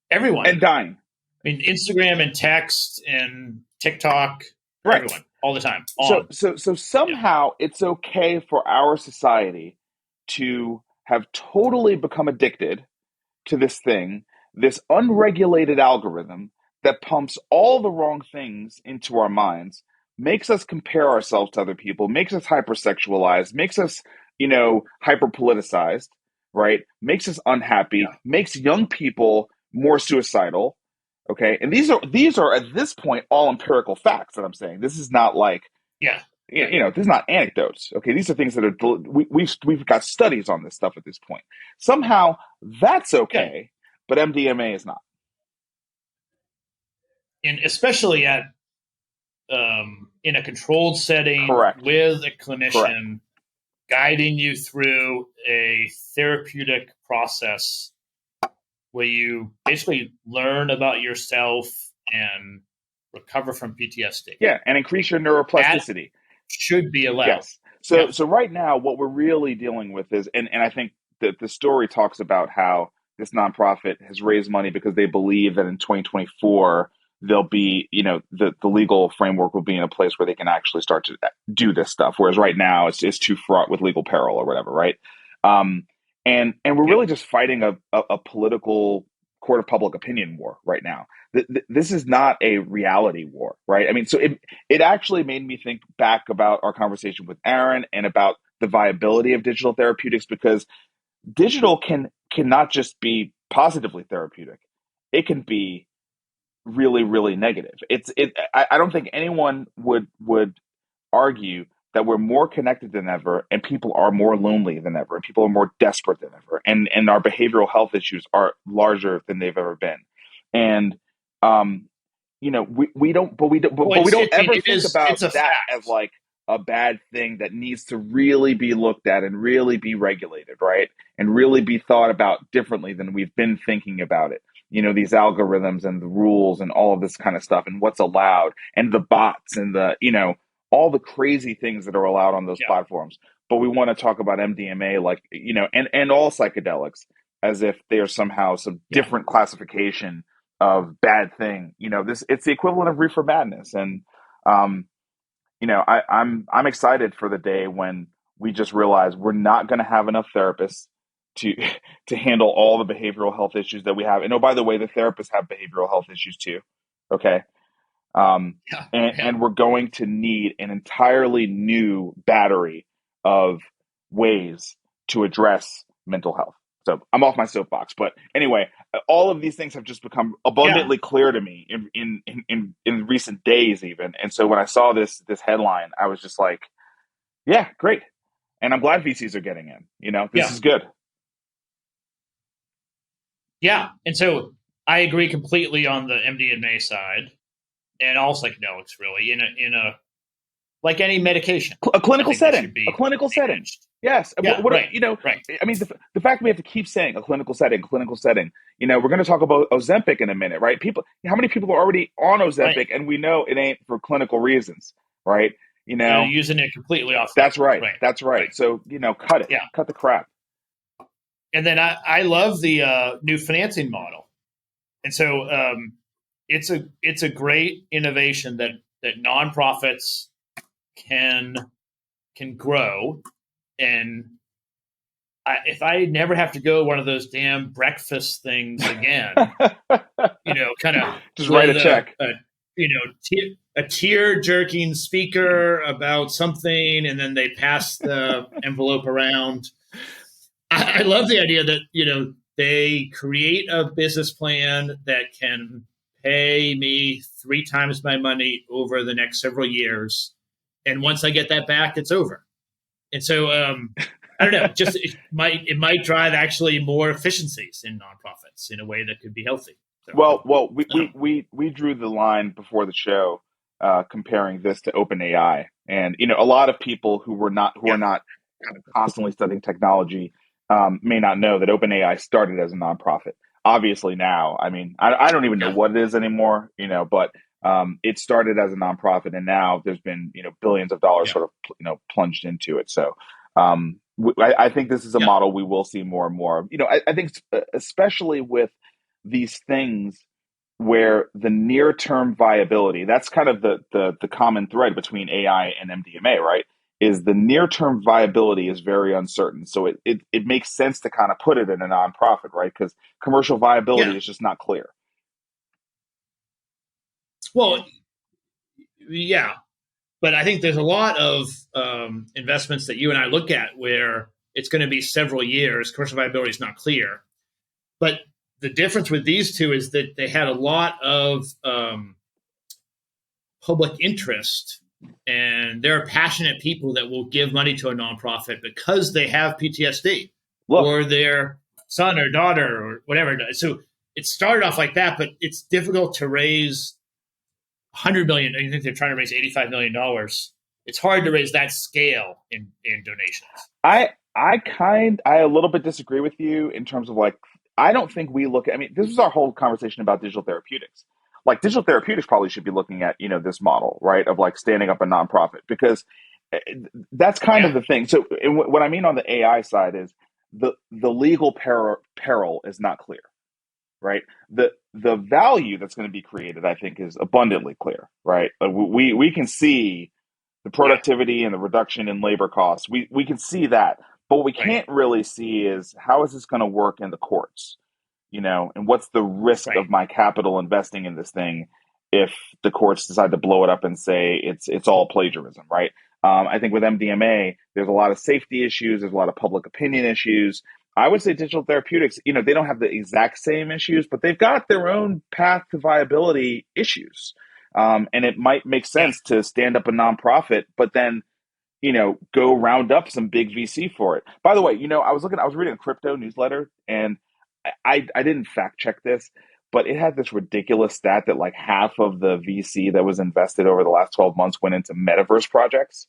Everyone. and dying? I mean, Instagram and text and TikTok, Right. everyone, all the time. So On. Yeah. somehow it's okay for our society to have totally become addicted to this thing, this unregulated algorithm that pumps all the wrong things into our minds, makes us compare ourselves to other people, makes us hypersexualized, makes us, hyper politicized, right? Makes us unhappy, Yeah. makes young people more suicidal. Okay. And these are at this point all empirical facts that I'm saying. This is not like, Yeah. Yeah. this is not anecdotes. Okay, these are things that are we've got studies on this stuff at this point. Somehow that's Yeah. okay, but MDMA is not. And especially at in a controlled setting Correct. with a Correct. clinician guiding you through a therapeutic process where you basically learn about yourself and recover from PTSD. Yeah, and increase your That neuroplasticity. should be allowed. Yes. Yeah. So right now, what we're really dealing with is, and I think that the story talks about how this nonprofit has raised money because they believe that in 2024 there'll be, the legal framework will be in a place where they can actually start to do this stuff. Whereas right now it's too fraught with legal peril or whatever, right? Um, and we're Yeah. really just fighting a political court of public opinion war right now. This is not a reality war, right? I mean, so it actually made me think back about our conversation with Aaron and about the viability of digital therapeutics, because digital cannot just be positively therapeutic. It can be really, really negative. I don't think anyone would argue that we're more connected than ever and people are more lonely than ever and people are more desperate than ever, and our behavioral health issues are larger than they've ever been. And we don't but we don't but, Well, but we don't I mean, ever think about it's a that as fact. like a bad thing that needs to really be looked at and really be regulated, right? And really be thought about differently than we've been thinking about it. These algorithms and the rules and all of this kind of stuff and what's allowed and the bots and the, all the crazy things that are allowed on those Yeah. platforms. But we want to talk about MDMA, like, and all psychedelics as if they are somehow some different classification of bad thing. It's the equivalent of reefer madness. And, I'm excited for the day when we just realize we're not going to have enough therapists to to handle all the behavioral health issues that we have. And oh, by the way, the therapists have behavioral health issues too. Okay. And we're going to need an entirely new battery of ways to address mental health. So I'm off my soapbox, but anyway, all of these things have just become abundantly clear to me in recent days, even. And so when I saw this headline, I was just like, yeah, great. And I'm glad VCs are getting in. This is good. Yeah. And so I agree completely on the MDMA side and all psychedelics, really, in a like any medication, a clinical setting. managed. Yes. Yeah, What right. Right. I mean, the fact we have to keep saying a clinical setting. We're going to talk about Ozempic in a minute, right? How many people are already on Ozempic, Right. and we know it ain't for clinical reasons, right? They're using it completely off. That's right. Right. That's right. So, cut it. Yeah. Cut the crap. And then I love the new financing model. And so it's a great innovation that nonprofits can grow. And if I never have to go one of those damn breakfast things again, kind of just write a with check. A tear jerking speaker about something, and then they pass the envelope around. I love the idea that, they create a business plan that can pay me 3 times my money over the next several years. And once I get that back, it's over. And so, I don't know, just it might drive actually more efficiencies in nonprofits in a way that could be healthy. So, Well, we drew the line before the show, comparing this to OpenAI, and a lot of people who are not kind of constantly studying technology may not know that OpenAI started as a nonprofit. Obviously, now, I mean, I don't even know what it is anymore, but it started as a nonprofit, and now there's been billions of dollars sort of plunged into it. So I think this is a model we will see more and more of. I think especially with these things where the near term viability, that's kind of the common thread between AI and MDMA, right? Is the near term viability is very uncertain. So it makes sense to kind of put it in a nonprofit, right? Because commercial viability is just not clear. Well, yeah. But I think there's a lot of investments that you and I look at where it's going to be several years. Commercial viability is not clear. But the difference with these two is that they had a lot of public interest, and there are passionate people that will give money to a nonprofit because they have PTSD or their son or daughter or whatever. So it started off like that, but it's difficult to raise $100 million. I think they're trying to raise $85 million. It's hard to raise that scale in donations. I a little bit disagree with you in terms of I don't think we look at, this was our whole conversation about digital therapeutics. Digital therapeutics probably should be looking at, this model, right? Of standing up a nonprofit, because that's kind of the thing. So what I mean on the AI side is the legal peril is not clear, right? The value that's going to be created, I think, is abundantly clear, right? We can see the productivity and the reduction in labor costs. We can see that, but what we can't really see is how is this going to work in the courts, and what's the risk of my capital investing in this thing if the courts decide to blow it up and say it's all plagiarism, right? I think with MDMA, there's a lot of safety issues. There's a lot of public opinion issues. I would say digital therapeutics, they don't have the exact same issues, but they've got their own path to viability issues. And it might make sense to stand up a nonprofit, but then, go round up some big VC for it. By the way, I was reading a crypto newsletter, and I didn't fact check this, but it had this ridiculous stat that half of the VC that was invested over the last 12 months went into metaverse projects.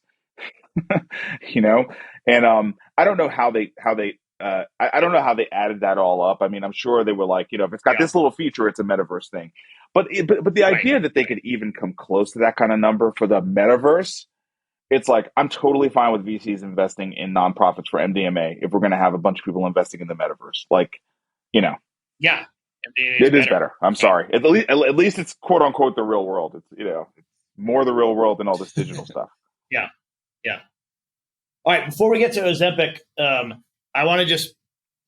And I don't know how they I don't know how they added that all up. I'm sure they were if it's got this little feature, it's a metaverse thing. But the idea that they could even come close to that kind of number for the metaverse, it's I'm totally fine with VCs investing in nonprofits for MDMA if we're going to have a bunch of people investing in the metaverse. Yeah, it is better. I'm sorry. At least it's quote unquote the real world. It's it's more the real world than all this digital stuff. Yeah. All right. Before we get to Ozempic, I want to just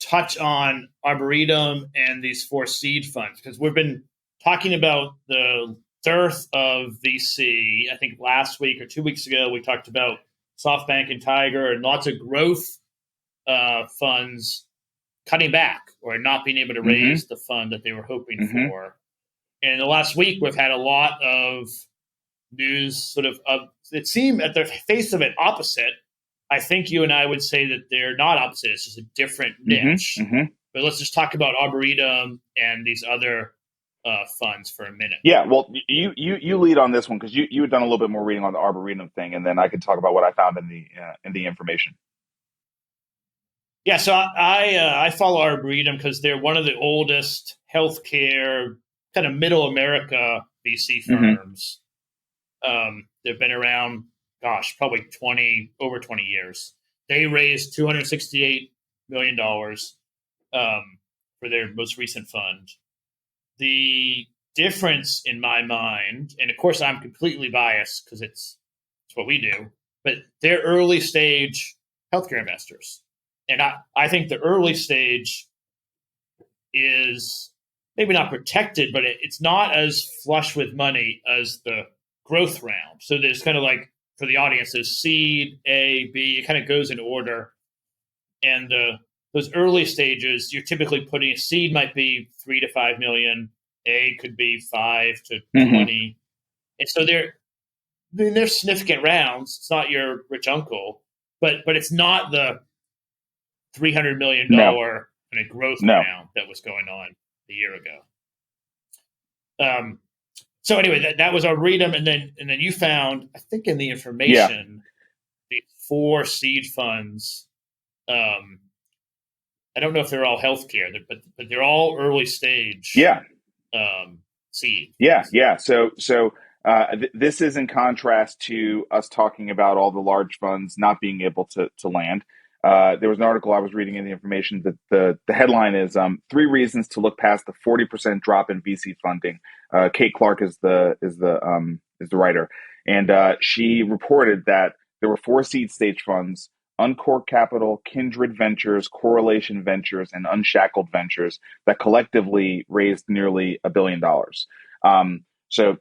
touch on Arboretum and these 4 seed funds, because we've been talking about the dearth of VC. I think last week or 2 weeks ago, we talked about SoftBank and Tiger and lots of growth funds cutting back or not being able to raise the fund that they were hoping for. And the last week, we've had a lot of news sort of it seemed at the face of it opposite. I think you and I would say that they're not opposite. It's just a different niche. But let's just talk about Arboretum and these other funds for a minute. Yeah, well, you lead on this one because you had done a little bit more reading on the Arboretum thing, and then I could talk about what I found in the information. Yeah, so I follow Arboretum because they're one of the oldest healthcare kind of middle America VC firms. They've been around, probably over 20 years. They raised $268 million for their most recent fund. The difference in my mind, and of course I'm completely biased because it's what we do, but they're early stage healthcare investors. And I think the early stage is maybe not protected, but it's not as flush with money as the growth round. So there's kind of like, for the audience, there's seed, A, B, it kind of goes in order. And those early stages, you're typically putting a seed might be 3 to 5 million, A could be 5 to 20. And so they're significant rounds. It's not your rich uncle, but it's not the $300 million kind of growth round that was going on a year ago. So anyway, that was our read 'em, and then you found, I think in the information, the 4 seed funds. I don't know if they're all healthcare, but they're all early stage. Seed. Yeah. So this is in contrast to us talking about all the large funds not being able to land. There was an article I was reading in the information that the headline is 3 reasons to look past the 40% drop in VC funding. Kate Clark is the writer, and she reported that there were 4 seed stage funds: Uncork Capital, Kindred Ventures, Correlation Ventures, and Unshackled Ventures that collectively raised nearly $1 billion. So,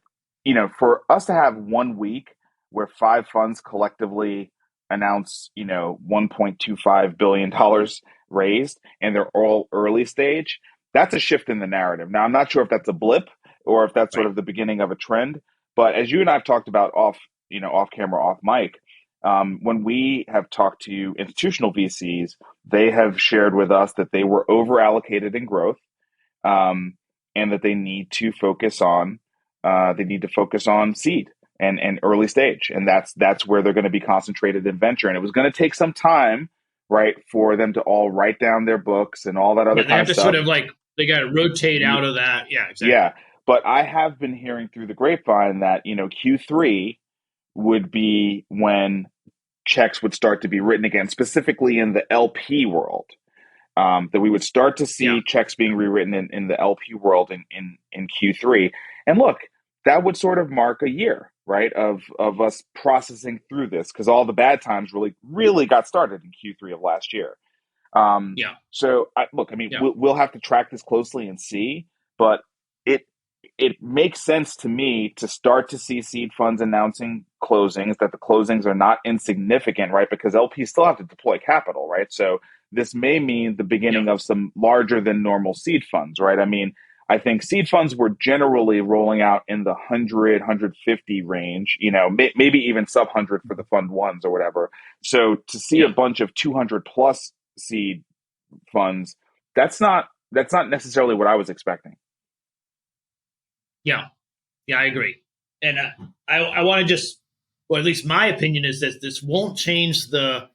for us to have 1 week where 5 funds collectively announce, $1.25 billion raised, and they're all early stage, that's a shift in the narrative. Now, I'm not sure if that's a blip or if that's sort of the beginning of a trend, but as you and I have talked about off camera, off mic, when we have talked to institutional VCs, they have shared with us that they were over allocated in growth, and that they need to focus on seed and early stage, and that's where they're going to be concentrated in venture. And it was going to take some time, right, for them to all write down their books and all that other kind of stuff. Sort of like they got to rotate out of that. Yeah, exactly. Yeah, but I have been hearing through the grapevine that Q3 would be when checks would start to be written again, specifically in the LP world. That we would start to see checks being rewritten in the LP world in Q3. And look, that would sort of mark a year, right, of us processing through this, because all the bad times really got started in Q3 of last year. So we'll have to track this closely and see, but it makes sense to me to start to see seed funds announcing closings, that the closings are not insignificant, right? Because LPs still have to deploy capital, right? So this may mean the beginning of some larger than normal seed funds, right? I mean, I think seed funds were generally rolling out in the 100, 150 range, maybe even sub 100 for the fund ones or whatever. So to see a bunch of 200 plus seed funds, that's not necessarily what I was expecting. Yeah, I agree. And I want to just, well, at least my opinion is that this won't change the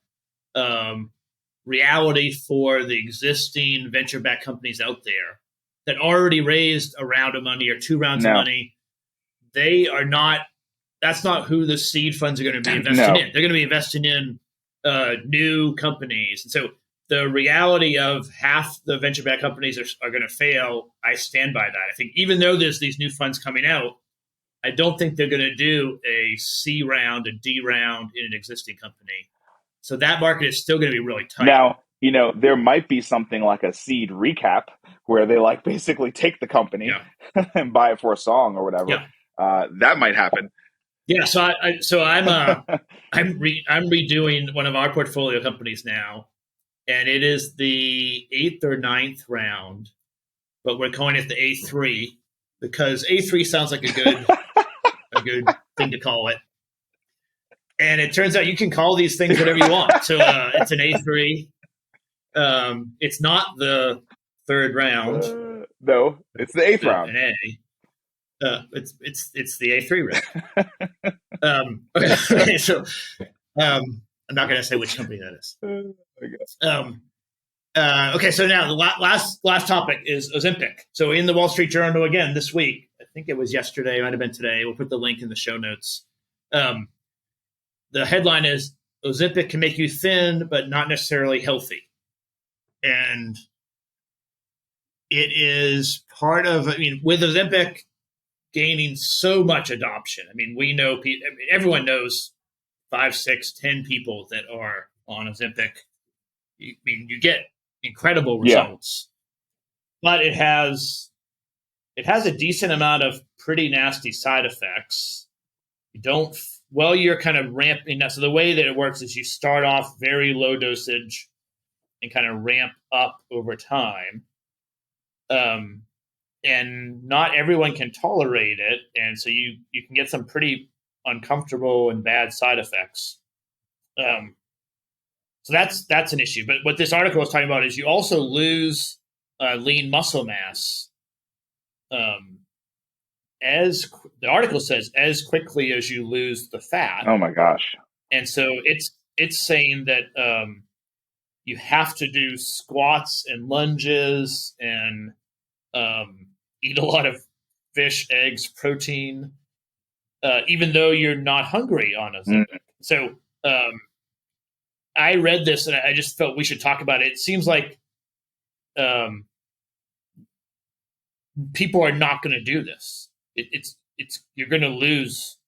reality for the existing venture-backed companies out there that already raised a round of money or 2 rounds of money. They are not, that's not who the seed funds are going to be investing in. They're going to be investing in new companies. And so the reality of half the venture-backed companies are going to fail, I stand by that. I think even though there's these new funds coming out, I don't think they're going to do a C round, a D round in an existing company. So that market is still going to be really tight. Now, there might be something like a seed recap where they basically take the company and buy it for a song or whatever. That might happen. Yeah. So I'm redoing one of our portfolio companies now. And it is the 8th or 9th round, but we're calling it the A3 because A3 sounds like a good thing to call it. And it turns out you can call these things whatever you want. So it's an A3. It's not the 3rd round. No, it's the 8th round. An A. It's the A3 round. Okay, so I'm not going to say which company that is. Okay, so now the last topic is Ozempic. So in the Wall Street Journal again this week, I think it was yesterday, it might have been today. We'll put the link in the show notes. The headline is Ozempic can make you thin, but not necessarily healthy. And it is part of, with Ozempic gaining so much adoption. We know everyone knows 5, 6, 10 people that are on Ozempic. you get incredible Yeah. results, but it has a decent amount of pretty nasty side effects. You don't Well, you're kind of ramping up. So the way that it works is you start off very low dosage and kind of ramp up over time. And not everyone can tolerate it, and so you can get some pretty uncomfortable and bad side effects. So that's an issue. But what this article is talking about is you also lose lean muscle mass, as the article says, as quickly as you lose the fat. Oh my gosh. And so it's saying that you have to do squats and lunges and eat a lot of fish, eggs, protein, even though you're not hungry on Ozempic. So I read this and I just felt we should talk about it. It seems like people are not going to do this. It's you're going to lose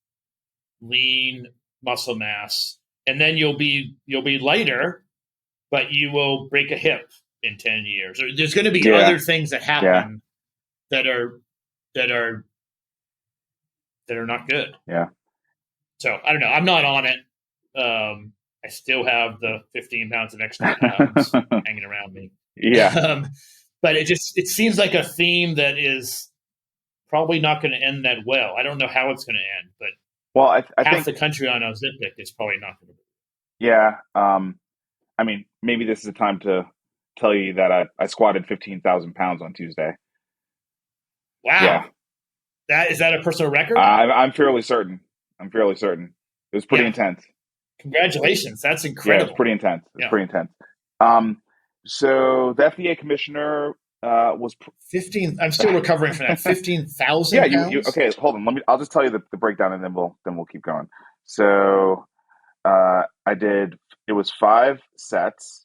lean muscle mass, and then you'll be lighter, but you will break a hip in 10 years. Or there's going to be other things that happen that are not good. Yeah. So I don't know. I'm not on it. I still have the 15 pounds of extra pounds hanging around me. Yeah. But it seems like a theme that is probably not going to end that well. I don't know how it's going to end, but I think the country on Ozempic is probably not going to be. Yeah. I mean, maybe this is a time to tell you that I squatted 15,000 pounds on Tuesday. Wow. Yeah. Is that a personal record? I'm fairly certain. It was pretty intense. Congratulations. That's incredible. Yeah, it's pretty intense. Pretty intense. So the FDA commissioner was 15. I'm still recovering from that. 15,000 Yeah, pounds? Okay, hold on. I'll just tell you the breakdown and then we'll keep going. So it was 5 sets.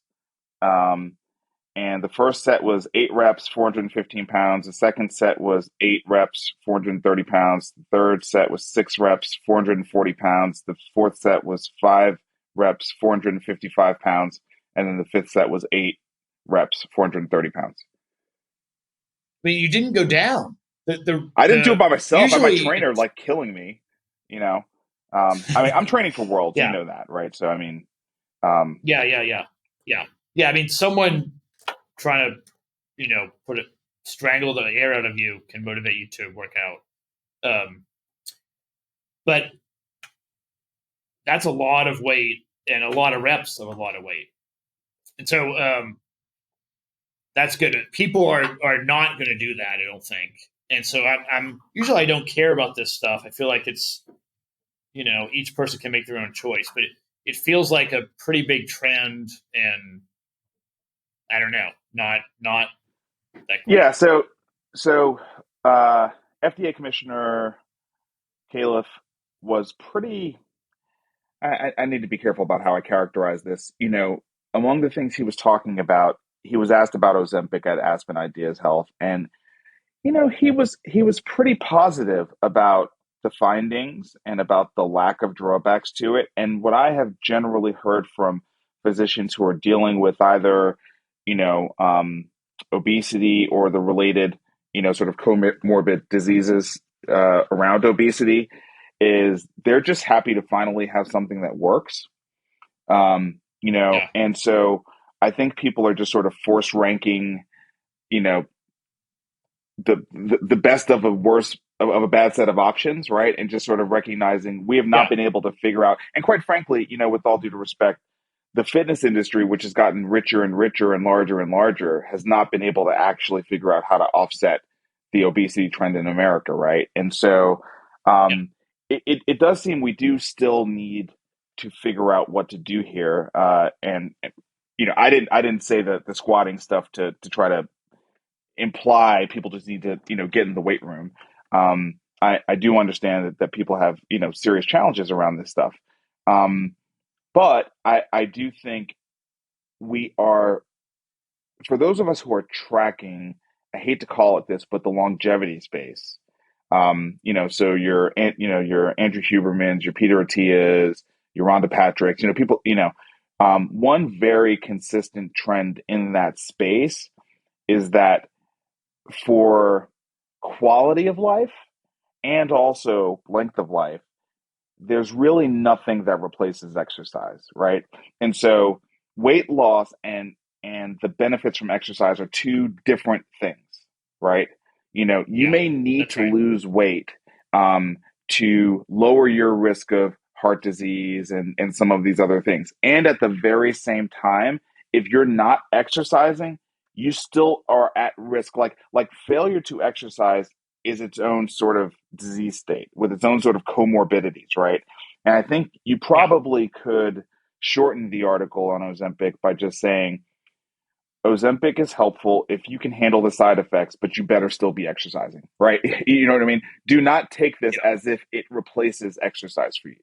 And the first set was 8 reps, 415 pounds. The second set was 8 reps, 430 pounds. The third set was 6 reps, 440 pounds. The fourth set was 5 reps, 455 pounds. And then the fifth set was 8 reps, 430 pounds. But you didn't go down. I didn't do it by myself. I had my trainer killing me, I mean, I'm training for Worlds. You know that, right? So, I mean. Yeah, I mean, someone trying to, strangle the air out of you can motivate you to work out. But that's a lot of weight and a lot of reps of a lot of weight. And so that's good. People are not going to do that, I don't think. And so I'm usually I don't care about this stuff. I feel like it's, each person can make their own choice, but it feels like a pretty big trend, and I don't know, not that cool. Yeah. So FDA Commissioner Califf was pretty. I need to be careful about how I characterize this. Among the things he was talking about, he was asked about Ozempic at Aspen Ideas Health, and he was pretty positive about the findings and about the lack of drawbacks to it. And what I have generally heard from physicians who are dealing with either obesity or the related sort of comorbid diseases around obesity is they're just happy to finally have something that works. And so I think people are just sort of force ranking, the best of a worst of a bad set of options, right? And just sort of recognizing we have not been able to figure out, and quite frankly, with all due respect, the fitness industry, which has gotten richer and richer and larger, has not been able to actually figure out how to offset the obesity trend in America, right? And so it does seem we do still need to figure out what to do here. And I didn't say that the squatting stuff to try to imply people just need to get in the weight room. I do understand that people have serious challenges around this stuff. But I do think we are, for those of us who are tracking, I hate to call it this, but the longevity space. So your Andrew Hubermans, your Peter Attias, your Rhonda Patricks, people, One very consistent trend in that space is that for quality of life and also length of life, there's really nothing that replaces exercise, right? And so weight loss and the benefits from exercise are two different things, right? You Yeah, may need that's to right. lose weight um, to lower your risk of heart disease and some of these other things. And at the very same time, if you're not exercising, you still are at risk. Like failure to exercise is its own sort of disease state with its own sort of comorbidities, right? And I think you Yeah, probably could shorten the article on Ozempic by just saying Ozempic is helpful if you can handle the side effects, but you better still be exercising, right? You know what I mean? Do not take this yeah, as if it replaces exercise for you,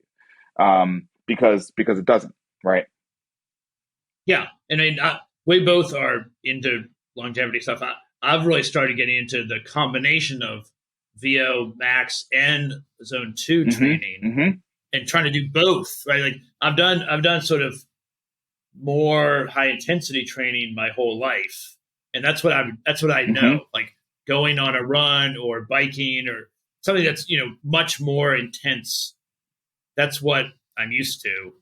because it doesn't, right? yeah. And I mean, we both are into longevity stuff. I've really started getting into the combination of VO Max and Zone Two Mm-hmm. training, Mm-hmm. and trying to do both. Right, like I've done sort of more high intensity training my whole life, and that's what I Mm-hmm. know. Like going on a run or biking or something that's much more intense. That's what I'm used to,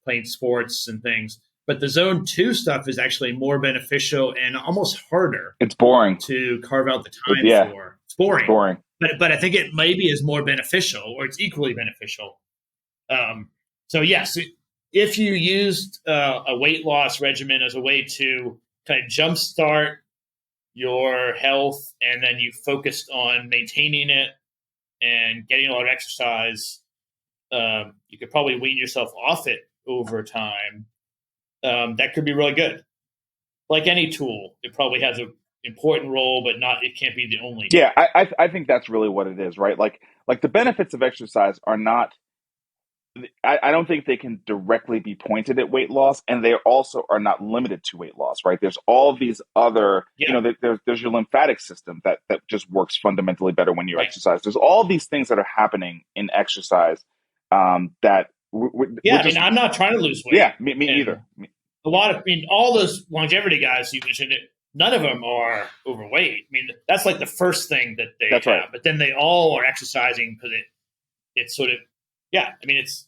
playing sports and things. But the zone two stuff is actually more beneficial and almost harder It's boring. to carve out the time Yeah, for. It's it's boring, boring. but I think it maybe is more beneficial, or it's equally beneficial. Um, so yes, if you used a weight loss regimen as a way to kind of jumpstart your health, and then you focused on maintaining it and getting a lot of exercise, you could probably wean yourself off it over time. That could be really good. Like any tool, it probably has an important role, but not. It can't be the only Yeah, tool. I think that's really what it is, right? Like the benefits of exercise are not. I don't think they can directly be pointed at weight loss, and they also are not limited to weight loss, right? There's all these other, Yeah, there's your lymphatic system that just works fundamentally better when you right. exercise. There's all these things that are happening in exercise that we're Yeah, I mean, just, I'm not trying to lose weight, yeah, me either. and I mean, all those longevity guys you mentioned, none of them are overweight. I mean, that's like the first thing that they That's right. have, but then they all are exercising because it's sort of, yeah. I mean, it's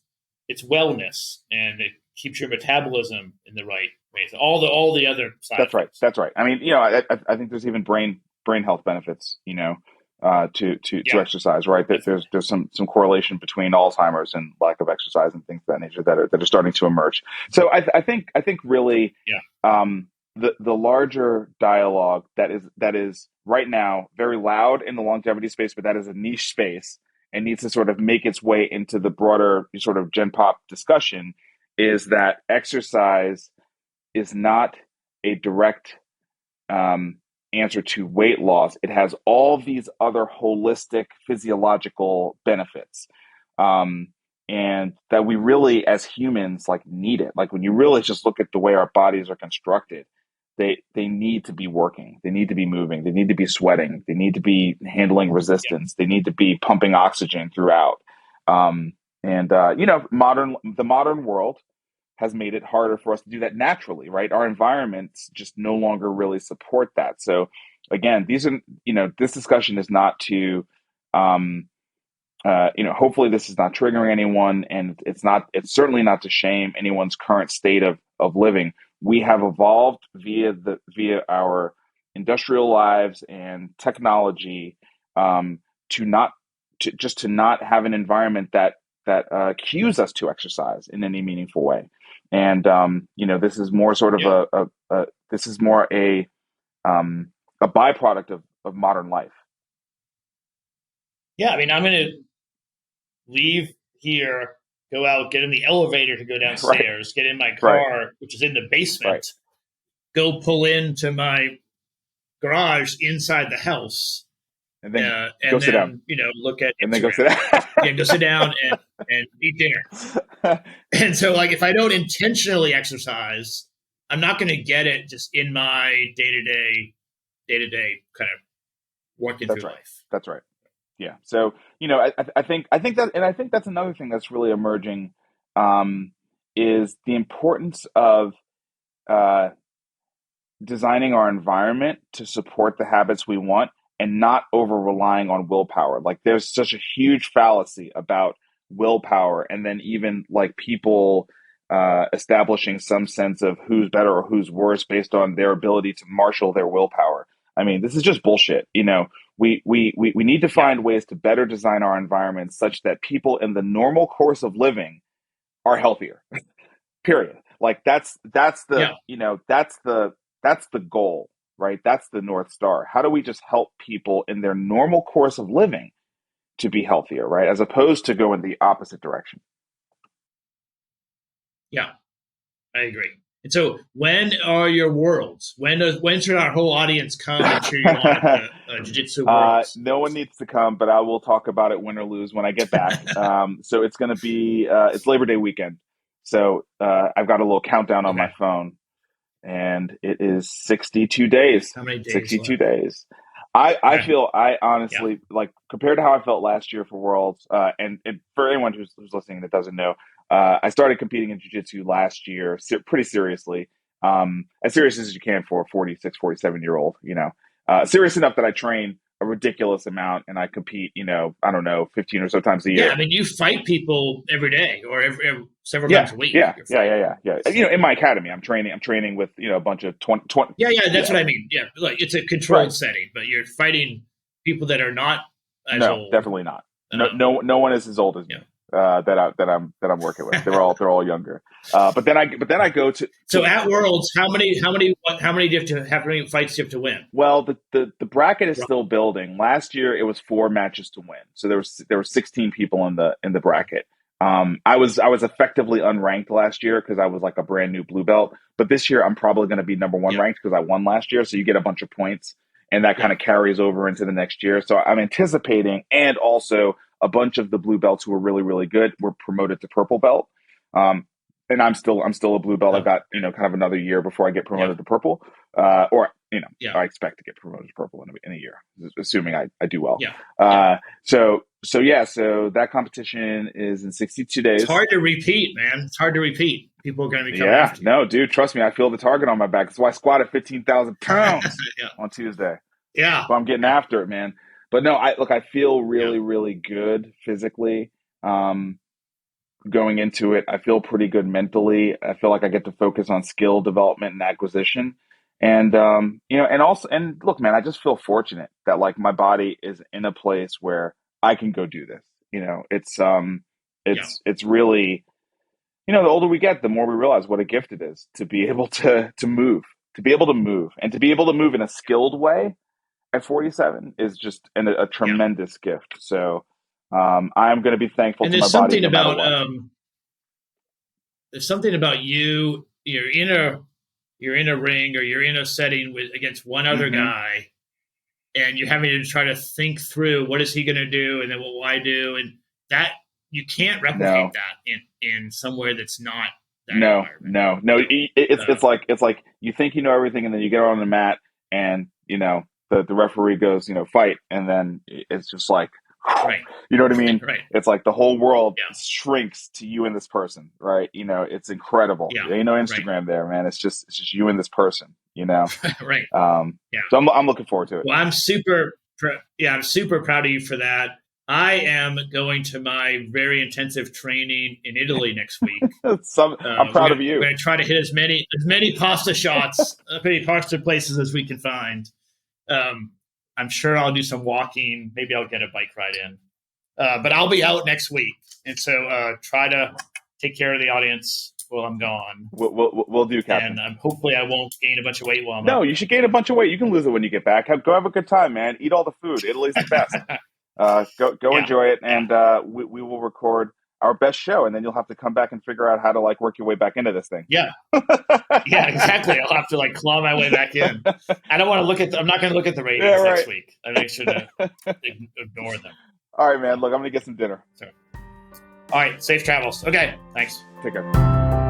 wellness, and it keeps your metabolism in the right way. So all the other side That's right. effects. That's right. I mean, I think there's even brain health benefits, to Yeah, exercise, right? definitely. There's some correlation between Alzheimer's and lack of exercise and things of that nature that are starting to emerge. So I think really, Yeah, the larger dialogue that is right now very loud in the longevity space, but that is a niche space and needs to sort of make its way into the broader sort of Gen Pop discussion, is that exercise is not a direct um, answer to weight loss. It has all these other holistic physiological benefits. Um, and that we really, as humans, like need it. Like when you really just look at the way our bodies are constructed, they need to be working. They need to be moving. They need to be sweating. They need to be handling yeah, resistance. They need to be pumping oxygen throughout. And the modern world has made it harder for us to do that naturally, right? Our environments just no longer really support that. So again, this discussion is not to, hopefully this is not triggering anyone, and it's certainly not to shame anyone's current state of living. We have evolved via our industrial lives and technology, to not to not have an environment that cues us to exercise in any meaningful way. And this is more sort of yeah, this is more a byproduct of modern life. yeah. I mean, I'm going to leave here, go out, get in the elevator to go Right, downstairs, get in my right, car, which is in the right, basement, go pull into my garage inside the house, and then go and sit down, then look at and then go Instagram. sit Yeah, go sit down and eat dinner. down. And so, like, if I don't intentionally exercise, I'm not going to get it just in my day to day kind of working That's through right. life. That's right. Yeah. So I think that, and I think that's another thing that's really emerging. Um, is the importance of designing our environment to support the habits we want and not over relying on willpower. Like there's such a huge fallacy about willpower, and then even like people establishing some sense of who's better or who's worse based on their ability to marshal their willpower. I mean, this is just bullshit. We need to find ways to better design our environment such that people in the normal course of living are healthier. Period. Like that's the that's the goal, right? That's the North Star. How do we just help people in their normal course of living to be healthier, right? As opposed to go in the opposite direction. Yeah, I agree. And so when are your worlds? When should our whole audience come and cheer you on at the Jiu-Jitsu Worlds? No one needs to come, but I will talk about it, win or lose, when I get back. So it's going to be, it's Labor Day weekend. So I've got a little countdown on my phone, and it is 62 days. How many days 62 left? days. I feel, I honestly, like compared to how I felt last year for Worlds, and for anyone who's listening that doesn't know, I started competing in jiu-jitsu last year, pretty seriously, as serious as you can for a 46, 47-year-old, serious enough that I train a ridiculous amount and I compete, I don't know, 15 or so times a year. Yeah, I mean, you fight people every day or every several times a week. Yeah. In my academy, I'm training with, a bunch of 20. Yeah, that's what I mean. Yeah, like it's a controlled setting, but you're fighting people that are not as old. No, definitely not. No one is as old as me. That I'm working with. They're all younger. But then I go to. So at Worlds, how many fights do you have to win? Well, the bracket is still building. Last year it was 4 matches to win. So there were 16 people in the bracket. I was effectively unranked last year because I was like a brand new blue belt. But this year I'm probably going to be number 1 ranked because I won last year. So you get a bunch of points, and that kind of carries over into the next year. So I'm anticipating, and also a bunch of the blue belts who were really, really good were promoted to purple belt. And I'm still a blue belt. I've got, kind of another year before I get promoted to purple. I expect to get promoted to purple in a year, assuming I do well. So that competition is in 62 days. It's hard to repeat, man. It's hard to repeat. People are going to be coming after you. No, dude, trust me. I feel the target on my back. That's why I squatted 15,000 pounds on Tuesday. Yeah. So I'm getting after it, man. But no, I feel really, really good physically going into it. I feel pretty good mentally. I feel like I get to focus on skill development and acquisition. And, and look, man, I just feel fortunate that like my body is in a place where I can go do this. It's really, the older we get, the more we realize what a gift it is to be able to move, and to be able to move in a skilled way at 47 is just a tremendous gift. So I'm going to be thankful to my body. There's something about you. You're in a ring, or you're in a setting against one other guy, and you're having to try to think through what is he going to do, and then what will I do, and that you can't replicate that in somewhere that's not that environment. No. It's like you think you know everything, and then you get on the mat, and the referee goes, fight, and then it's just like, you know what I mean? Right. It's like the whole world shrinks to you and this person, right? It's incredible. There ain't no Instagram there, man. It's just you and this person, Right. So I'm looking forward to it. Well, I'm super proud of you for that. I am going to my very intensive training in Italy next week. I'm proud of you. We're going to try to hit as many pasta shots, as many pasta places as we can find. I'm sure I'll do some walking. Maybe I'll get a bike ride in. But I'll be out next week. And so try to take care of the audience while I'm gone. We'll do, Captain. And hopefully I won't gain a bunch of weight while I'm No, you should gain a bunch of weight. You can lose it when you get back. Go have a good time, man. Eat all the food. Italy's the best. Go enjoy it. And we will record our best show, and then you'll have to come back and figure out how to like work your way back into this thing. Yeah, exactly. I'll have to like claw my way back in. I don't want to I'm not going to look at the ratings next week. I make sure to ignore them. All right, man. Look, I'm going to get some dinner. All right. Safe travels. Okay. Thanks. Take care.